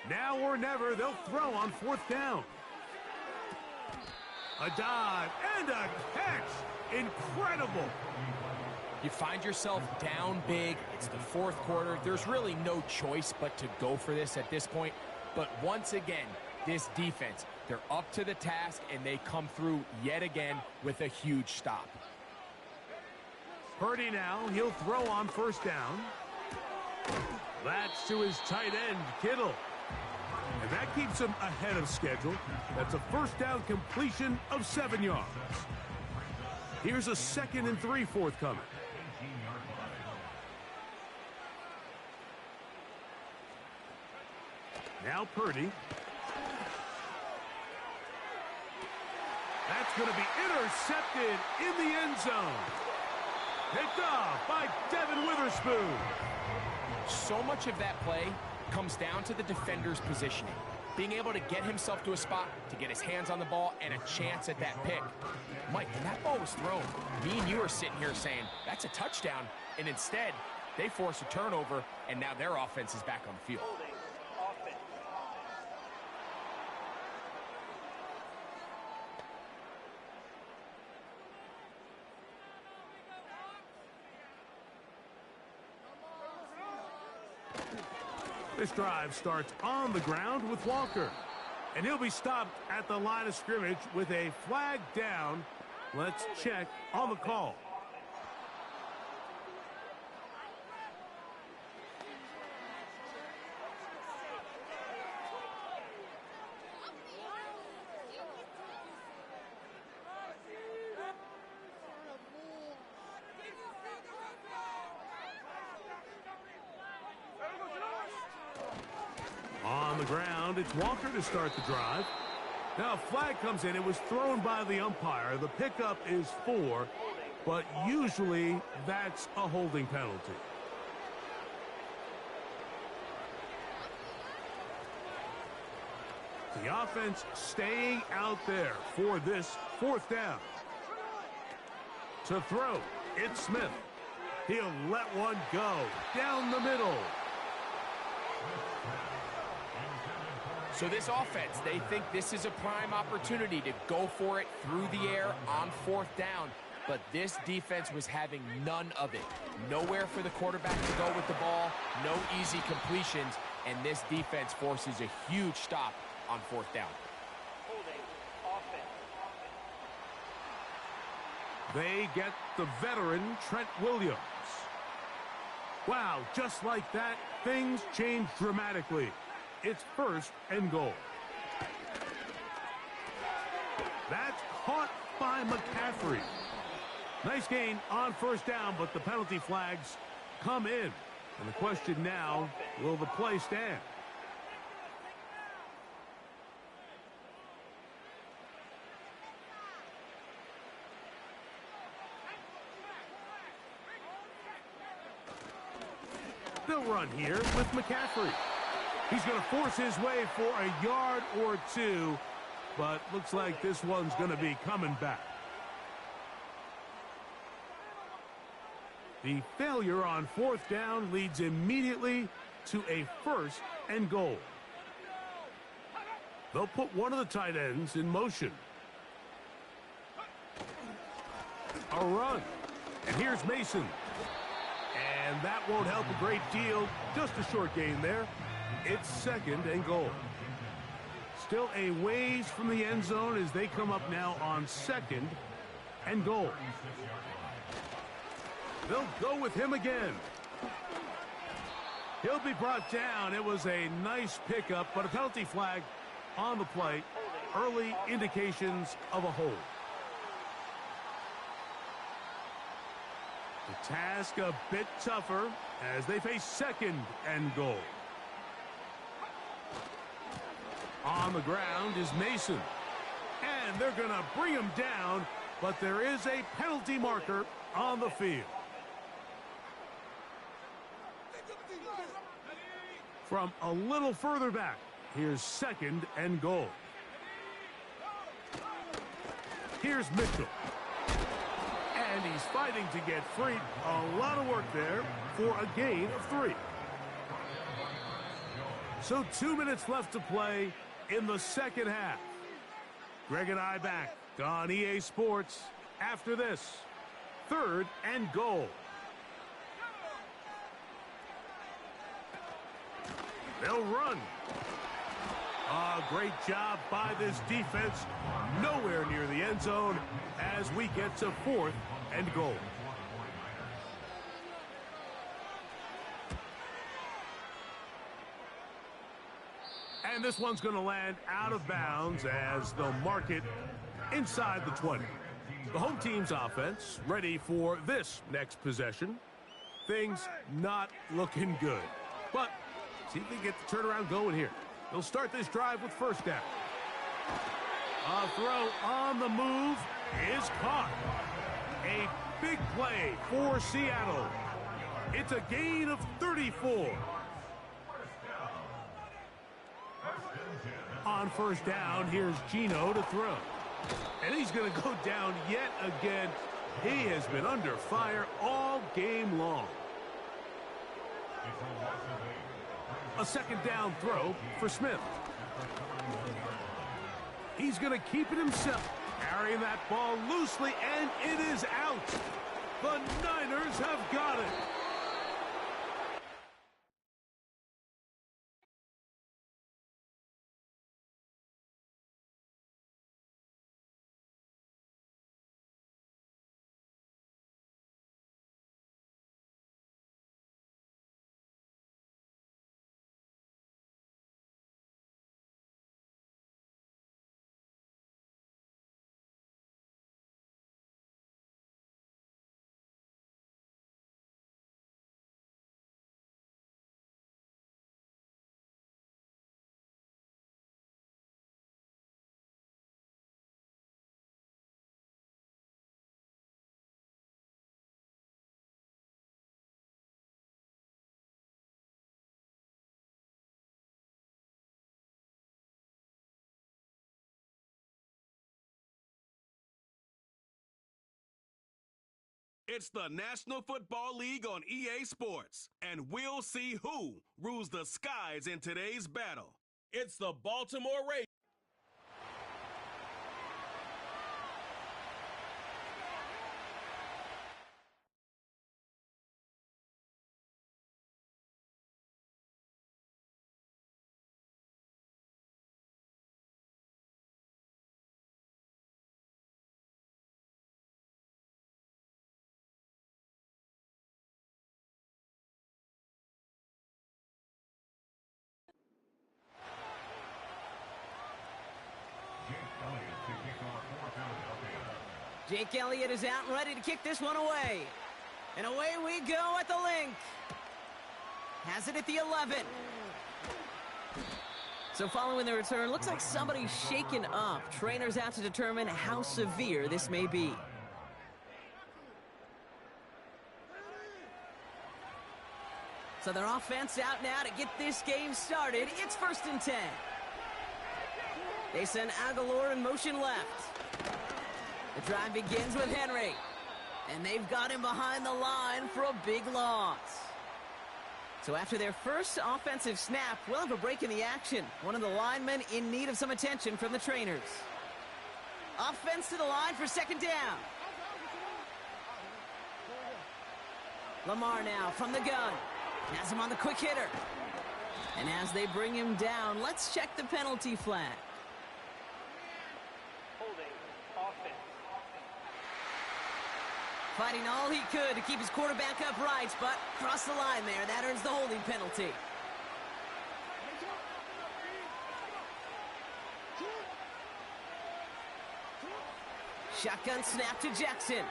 Now or never, they'll throw on 4th down. A dive and a catch. Incredible. You find yourself down big. It's the 4th quarter. There's really no choice but to go for this at this point. But once again, this defense, they're up to the task, and they come through yet again with a huge stop. Purdy now, he'll throw on 1st down. That's to his tight end, Kittle. And that keeps him ahead of schedule. That's a 1st down completion of 7 yards. Here's a 2nd and 3 forthcoming. Now Purdy. That's going to be intercepted in the end zone. Picked off by Devin Witherspoon. So much of that play comes down to the defender's positioning. Being able to get himself to a spot, to get his hands on the ball, and a chance at that pick. Mike, when that ball was thrown, me and you are sitting here saying, that's a touchdown. And instead, they force a turnover, and now their offense is back on the field. This drive starts on the ground with Walker. And he'll be stopped at the line of scrimmage with a flag down. Let's check on the call. On the ground, it's Walker to start the drive. Now a flag comes in. It was thrown by the umpire. The pickup is 4, but usually that's a holding penalty. The offense staying out there for this 4th down. To throw, it's Smith. He'll let one go down the middle. So this offense, they think this is a prime opportunity to go for it through the air on 4th down. But this defense was having none of it. Nowhere for the quarterback to go with the ball, no easy completions, and this defense forces a huge stop on 4th down. They get the veteran Trent Williams. Wow, just like that, things change dramatically. It's 1st and goal. That's caught by McCaffrey. Nice gain on 1st down, but the penalty flags come in. And the question now, will the play stand? They'll run here with McCaffrey. He's going to force his way for a yard or two, but looks like this one's going to be coming back. The failure on 4th down leads immediately to a 1st and goal. They'll put one of the tight ends in motion. A run. And here's Mason. And that won't help a great deal. Just a short gain there. It's 2nd and goal. Still a ways from the end zone as they come up now on 2nd and goal. They'll go with him again. He'll be brought down. It was a nice pickup, but a penalty flag on the play. Early indications of a hold. The task a bit tougher as they face 2nd and goal. On the ground is Mason. And they're going to bring him down, but there is a penalty marker on the field. From a little further back, here's 2nd and goal. Here's Mitchell. And he's fighting to get free. A lot of work there for a gain of 3. So 2 minutes left to play in the 2nd half. Greg and I back on EA Sports after this. 3rd and goal. They'll run. Great job by this defense. Nowhere near the end zone as we get to 4th and goal. And this one's going to land out of bounds as they'll mark it inside the 20. The home team's offense ready for this next possession. Things not looking good. But see if they get the turnaround going here. They'll start this drive with 1st down. A throw on the move is caught. A big play for Seattle. It's a gain of 34. On 1st down, here's Gino to throw. And he's going to go down yet again. He has been under fire all game long. A 2nd down throw for Smith. He's going to keep it himself, carrying that ball loosely, and it is out. The Niners have got it. It's the National Football League on EA Sports, and we'll see who rules the skies in today's battle. It's the Baltimore Ravens. Jake Elliott is out and ready to kick this one away. And away we go at the link. Has it at the 11. So following the return, looks like somebody's shaken up. Trainers out to determine how severe this may be. So their offense out now to get this game started. It's 1st and 10. They send Aguilar in motion left. The drive begins with Henry. And they've got him behind the line for a big loss. So after their first offensive snap, we'll have a break in the action. One of the linemen in need of some attention from the trainers. Offense to the line for 2nd down. Lamar now from the gun. Has him on the quick hitter. And as they bring him down, let's check the penalty flag. Holding offense. Fighting all he could to keep his quarterback upright, but crossed the line there. That earns the holding penalty. Shotgun snap to Jackson.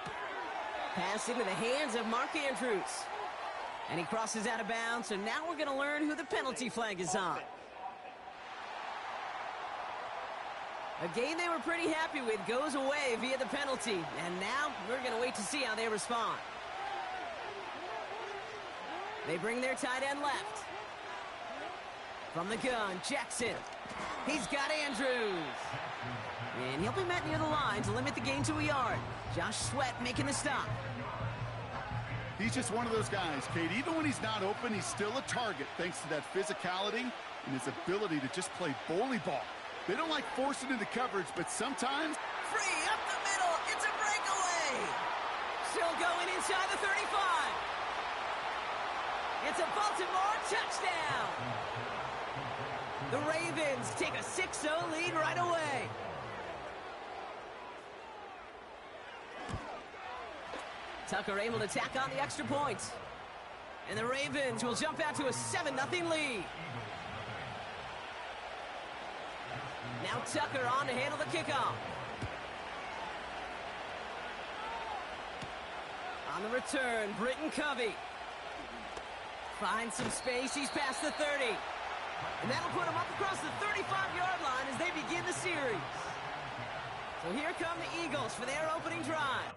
Pass into the hands of Mark Andrews. And he crosses out of bounds, so now we're going to learn who the penalty flag is on. A game they were pretty happy with goes away via the penalty. And now we're going to wait to see how they respond. They bring their tight end left. From the gun, Jackson. He's got Andrews. And he'll be met near the line to limit the gain to a yard. Josh Sweat making the stop. He's just one of those guys, Kate. Even when he's not open, he's still a target thanks to that physicality and his ability to just play bully ball. They don't like forcing into coverage, but sometimes... Free up the middle. It's a breakaway. Still going inside the 35. It's a Baltimore touchdown. The Ravens take a 6-0 lead right away. Tucker able to tack on the extra point. And the Ravens will jump out to a 7-0 lead. Now Tucker on to handle the kickoff. On the return, Britton Covey. Finds some space, he's past the 30. And that'll put him up across the 35-yard line as they begin the series. So here come the Eagles for their opening drive.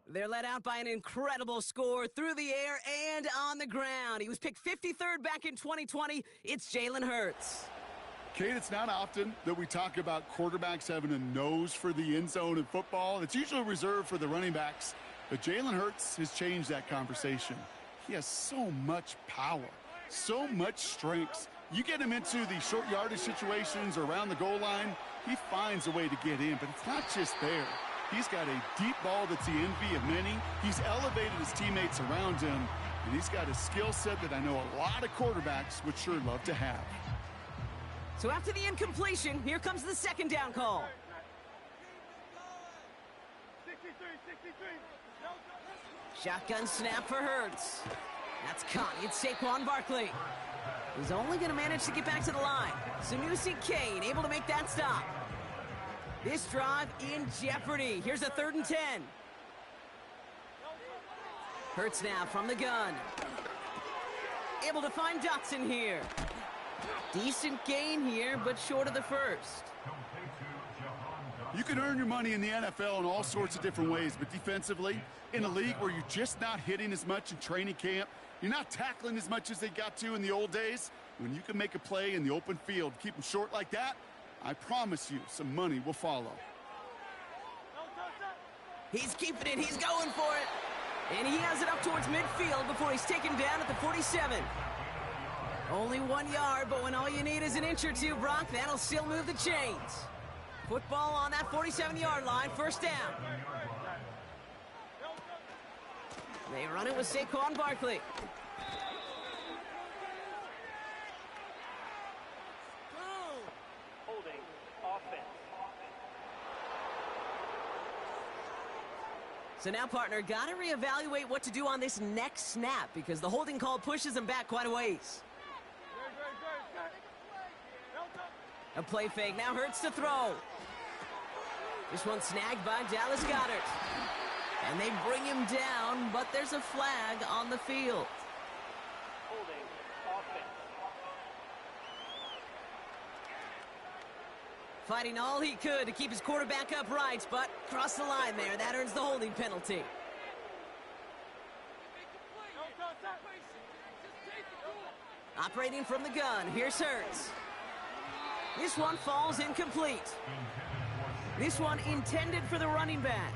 They're led out by an incredible score through the air and on the ground. He was picked 53rd back in 2020. It's Jalen Hurts. Kate, it's not often that we talk about quarterbacks having a nose for the end zone in football. It's usually reserved for the running backs. But Jalen Hurts has changed that conversation. He has so much power, so much strength. You get him into the short yardage situations or around the goal line, he finds a way to get in. But it's not just there. He's got a deep ball that's the envy of many. He's elevated his teammates around him, and he's got a skill set that I know a lot of quarterbacks would sure love to have. So after the incompletion, here comes the 2nd down call. 63. Shotgun snap for Hurts. That's caught. It's Saquon Barkley. He's only going to manage to get back to the line. Sanusi Kane able to make that stop. This drive in jeopardy. Here's a 3rd and 10. Hurts now from the gun. Able to find Dotson here. Decent gain here, but short of the first. You can earn your money in the NFL in all sorts of different ways, but defensively, in a league where you're just not hitting as much in training camp, you're not tackling as much as they got to in the old days, when you can make a play in the open field, keep them short like that, I promise you some money will follow. He's keeping it. He's going for it. And he has it up towards midfield before he's taken down at the 47. Only 1 yard, but when all you need is an inch or two, Brock, that'll still move the chains. Football on that 47-yard line, 1st down. They run it with Saquon Barkley. Holding offense. So now, partner, got to reevaluate what to do on this next snap because the holding call pushes him back quite a ways. A play fake. Now Hurts to throw. This one snagged by Dallas Goedert. And they bring him down, but there's a flag on the field. Holding offense. Fighting all he could to keep his quarterback upright, but crossed the line there. That earns the holding penalty. Operating from the gun, here's Hurts. This one falls incomplete. This one intended for the running back.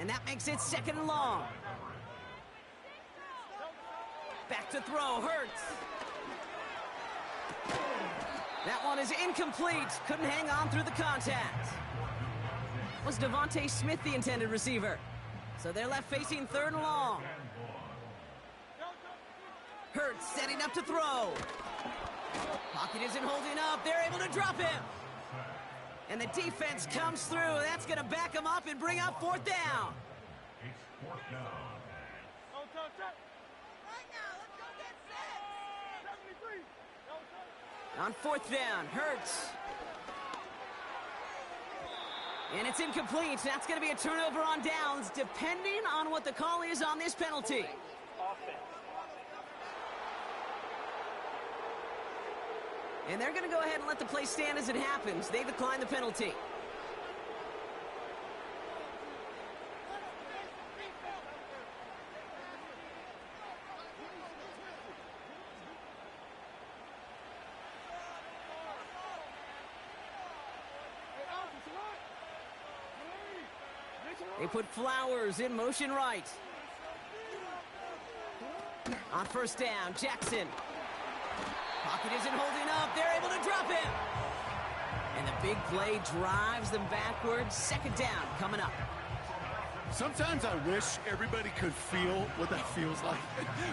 And that makes it 2nd and long. Back to throw, Hurts. That one is incomplete. Couldn't hang on through the contact. Was Devontae Smith the intended receiver? So they're left facing 3rd and long. Hurts setting up to throw. Pocket isn't holding up. They're able to drop him. And the defense comes through. That's going to back him up and bring up 4th down. It's 4th down. On 4th down, Hurts. And it's incomplete. That's going to be a turnover on downs, depending on what the call is on this penalty. Offense. And they're going to go ahead and let the play stand as it happens. They decline the penalty. They put Flowers in motion right. On 1st down, Jackson. Pocket isn't holding up. They're able to drop him. And the big play drives them backwards. 2nd down coming up. Sometimes I wish everybody could feel what that feels like.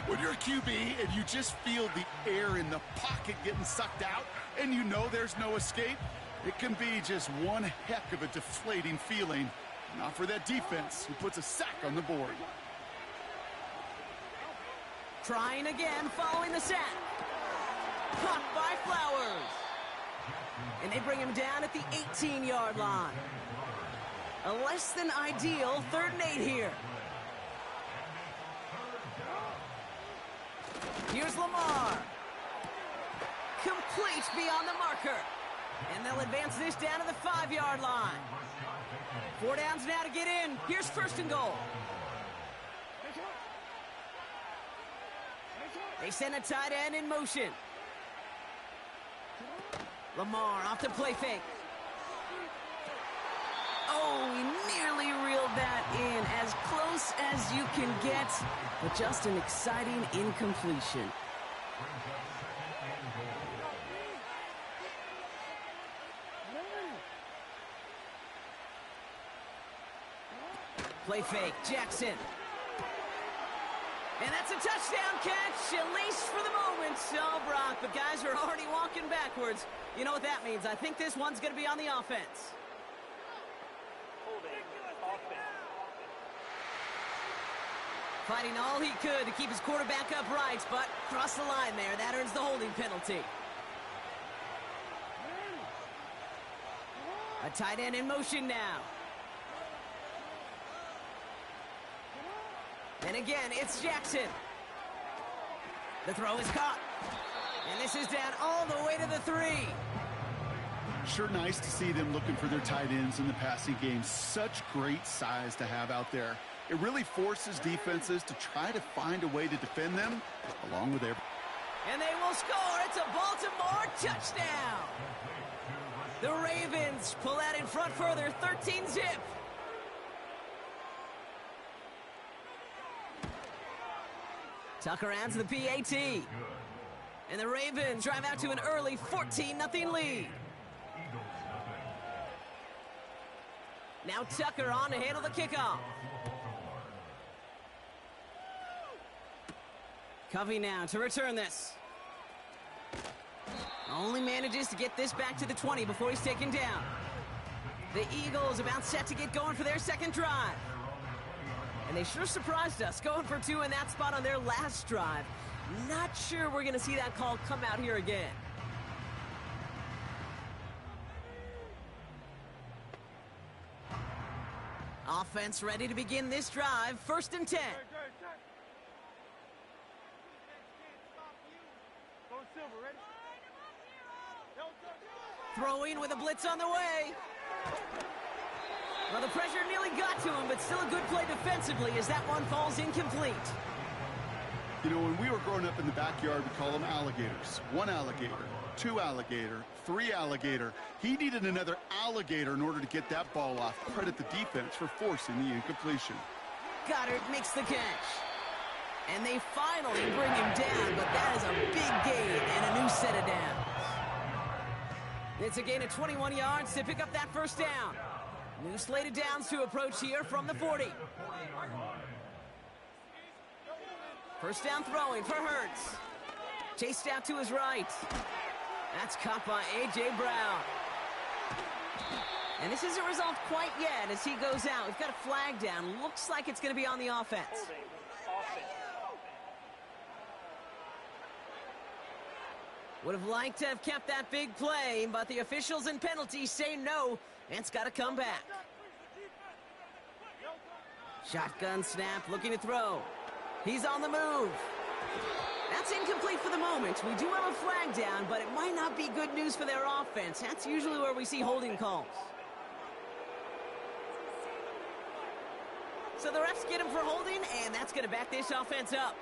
When you're a QB and you just feel the air in the pocket getting sucked out and you know there's no escape, it can be just one heck of a deflating feeling. Not for that defense who puts a sack on the board. Trying again following the sack. Caught by Flowers. And they bring him down at the 18-yard line. A less than ideal 3rd and 8 here. Here's Lamar. Complete beyond the marker. And they'll advance this down to the 5-yard line. 4 downs now to get in. Here's 1st and goal. They send a tight end in motion. Lamar off the play fake. Oh, he nearly reeled that in. As close as you can get, but just an exciting incompletion. Play fake, Jackson. And that's a touchdown catch, at least for the moment. Oh, Brock, but guys are already walking backwards. You know what that means. I think this one's going to be on the offense. Holding offense. Fighting all he could to keep his quarterback upright, but crossed the line there. That earns the holding penalty. A tight end in motion now. And again, it's Jackson. The throw is caught. And this is down all the way to the 3. Sure nice to see them looking for their tight ends in the passing game. Such great size to have out there. It really forces defenses to try to find a way to defend them, along with every. And they will score. It's a Baltimore touchdown. The Ravens pull out in front further, 13-zip. Tucker adds the PAT. And the Ravens drive out to an early 14-0 lead. Now Tucker on to handle the kickoff. Covey now to return this. Only manages to get this back to the 20 before he's taken down. The Eagles about set to get going for their 2nd drive. And they sure surprised us, going for 2 in that spot on their last drive. Not sure we're going to see that call come out here again. Offense ready to begin this drive. 1st and 10. Throwing with a blitz on the way. Well, the pressure nearly got to him, but still a good play defensively as that one falls incomplete. You know, when we were growing up in the backyard, we call them alligators. 1 alligator, 2 alligator, 3 alligator. He needed another alligator in order to get that ball off. Credit the defense for forcing the incompletion. Goddard makes the catch. And they finally bring him down, but that is a big gain and a new set of downs. It's a gain of 21 yards to pick up that 1st down. New slate of downs to approach here from the 40. 1st down throwing for Hurts. Chased out to his right. That's caught by A.J. Brown. And this isn't resolved quite yet as he goes out. We've got a flag down. Looks like it's going to be on the offense. Would have liked to have kept that big play, but the officials and penalties say no, and it's got to come back. Shotgun snap, looking to throw. He's on the move. That's incomplete for the moment. We do have a flag down, but it might not be good news for their offense. That's usually where we see holding calls. So the refs get him for holding, and that's going to back this offense up.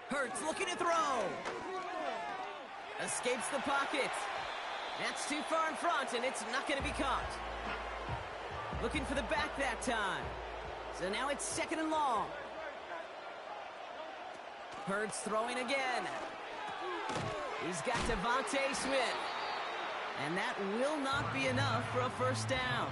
Hurts looking to throw. Escapes the pocket. That's too far in front, and it's not going to be caught. Looking for the back that time. So now it's 2nd and long. Hurts throwing again. He's got Devontae Smith. And that will not be enough for a 1st down.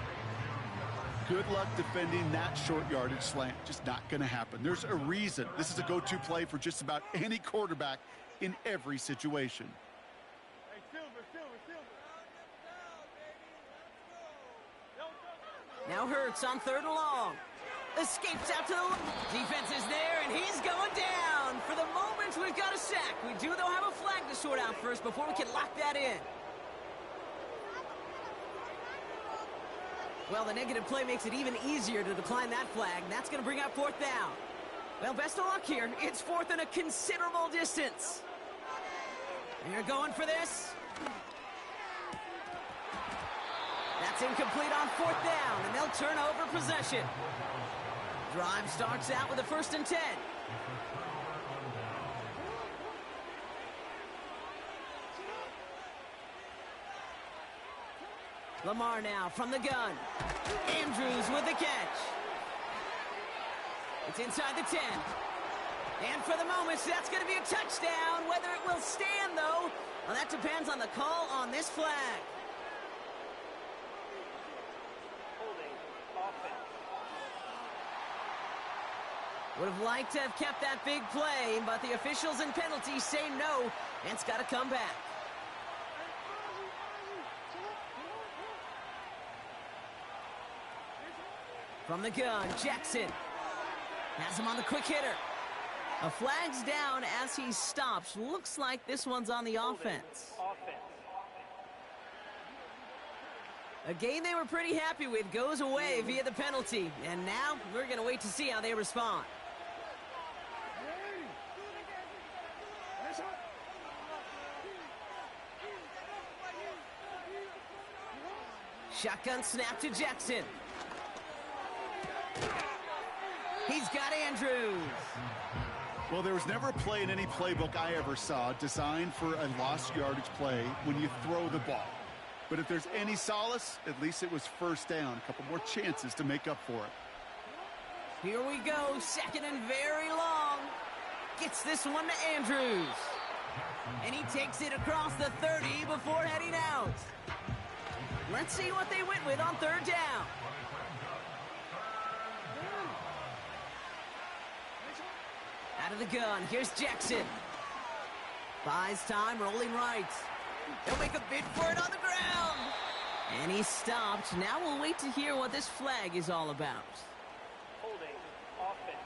Good luck defending that short yardage slant. Just not going to happen. There's a reason this is a go-to play for just about any quarterback in every situation. Now Hurts on 3rd and long. Escapes out to the defense is there, and he's going down. For the moment, we've got a sack. We do, though, have a flag to sort out first before we can lock that in. Well, the negative play makes it even easier to decline that flag. That's going to bring up 4th down. Well, best of luck here. It's 4th and a considerable distance. And you're going for this. That's incomplete on 4th down, and they'll turn over possession. Drive starts out with a 1st and 10. Lamar now from the gun. Andrews with the catch. It's inside the 10. And for the moment, that's going to be a touchdown. Whether it will stand, though, well, that depends on the call on this flag. Would have liked to have kept that big play, but the officials and penalties say no, and it's got to come back. From the gun, Jackson has him on the quick hitter. A flag's down as he stops. Looks like this one's on the offense. A game they were pretty happy with goes away via the penalty. And now we're going to wait to see how they respond. Shotgun snap to Jackson. He's got Andrews. Well, there was never a play in any playbook I ever saw designed for a lost yardage play when you throw the ball. But if there's any solace, at least it was 1st down. A couple more chances to make up for it. Here we go, 2nd and very long. Gets this one to Andrews. And he takes it across the 30 before heading out. Let's see what they went with on 3rd down. Out of the gun, here's Jackson. Buys time, rolling right. They'll make a bid for it on the ground. And he stopped. Now we'll wait to hear what this flag is all about. Holding offense.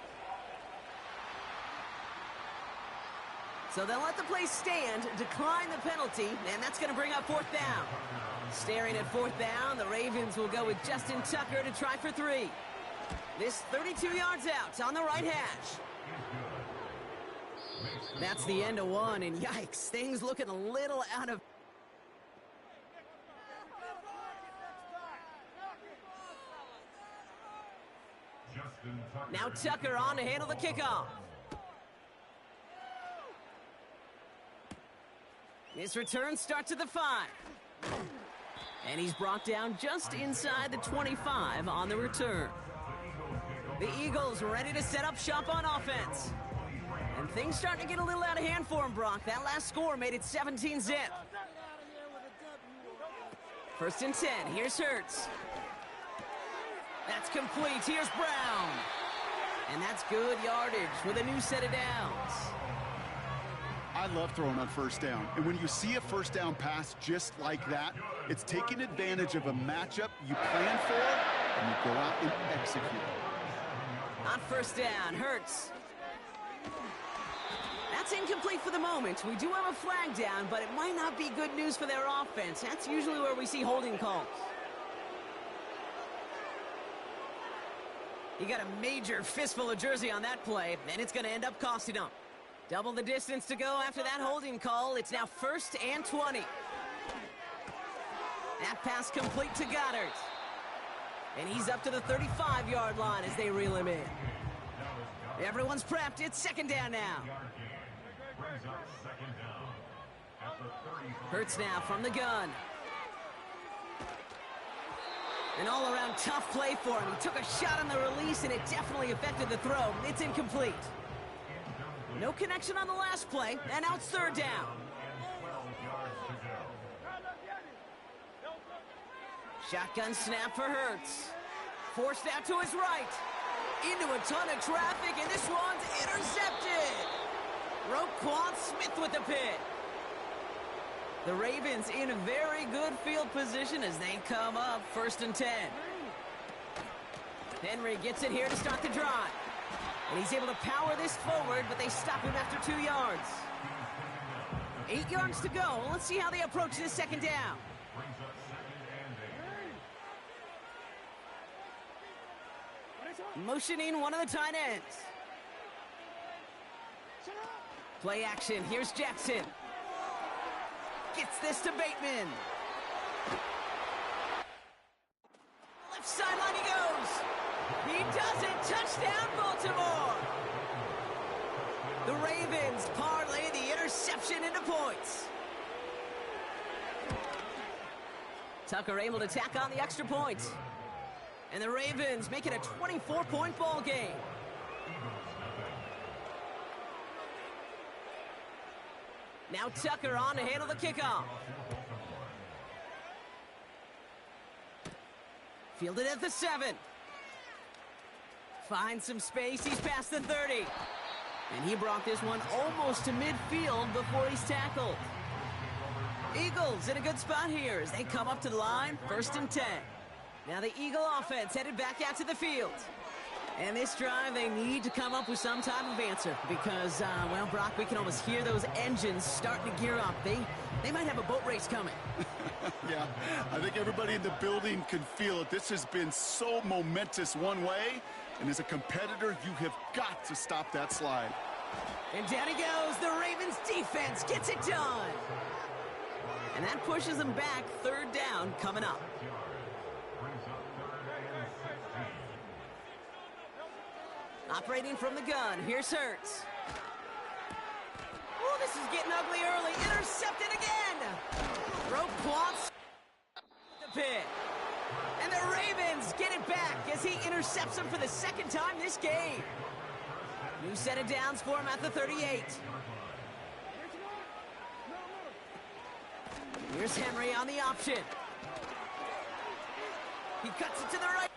So they'll let the play stand, decline the penalty, and that's going to bring up fourth down. Staring at fourth down, the Ravens will go with Justin Tucker to try for 3. This 32 yards out on the right hash. That's the end of one, and yikes, things looking a little out of... Now Tucker on to handle the kickoff. His return starts at the 5. And he's brought down just inside the 25 on the return. The Eagles ready to set up shop on offense. And things starting to get a little out of hand for him, Brock. That last score made it 17-zip. First and 10. Here's Hurts. That's complete. Here's Brown. And that's good yardage with a new set of downs. I love throwing on first down. And when you see a first down pass just like that, it's taking advantage of a matchup you plan for, and you go out and execute. On first down, Hurts. That's incomplete for the moment. We do have a flag down, but it might not be good news for their offense. That's usually where we see holding calls. He got a major fistful of jersey on that play, and it's going to end up costing him. Double the distance to go after that holding call. It's now 1st and 20. That pass complete to Goddard. And he's up to the 35-yard line as they reel him in. Everyone's prepped. It's second down now. Hurts now from the gun. An all-around tough play for him. He took a shot on the release, and it definitely affected the throw. It's incomplete. No connection on the last play, and now it's third down. Shotgun snap for Hurts. Forced out to his right. Into a ton of traffic, and this one's intercepted. Roquan Smith with the pick. The Ravens in a very good field position as they come up 1st and 10. Henry gets it here to start the drive. And he's able to power this forward, but they stop him after 2 yards. 8 yards to go. Let's see how they approach this second down. Motioning one of the tight ends. Play action. Here's Jackson. Gets this to Bateman. Left sideline he goes. He does it. Touchdown, Baltimore. The Ravens parlay the interception into points. Tucker able to tack on the extra points. And the Ravens make it a 24-point ball game. Now Tucker on to handle the kickoff. Fielded at the 7. Finds some space. He's past the 30. And he brought this one almost to midfield before he's tackled. Eagles in a good spot here as they come up to the line, 1st and 10. Now the Eagle offense headed back out to the field. And this drive, they need to come up with some type of answer because, well, Brock, we can almost hear those engines starting to gear up. They might have a boat race coming. Yeah, I think everybody in the building can feel it. This has been so momentous one way, and as a competitor, you have got to stop that slide. And down he goes. The Ravens defense gets it done. And that pushes them back. 3rd down coming up. Operating from the gun, here's Hurts. Oh, this is getting ugly early. Intercepted again. Roquan the pick. And the Ravens get it back as he intercepts him for the 2nd time this game. New set of downs for him at the 38. Here's Henry on the option. He cuts it to the right.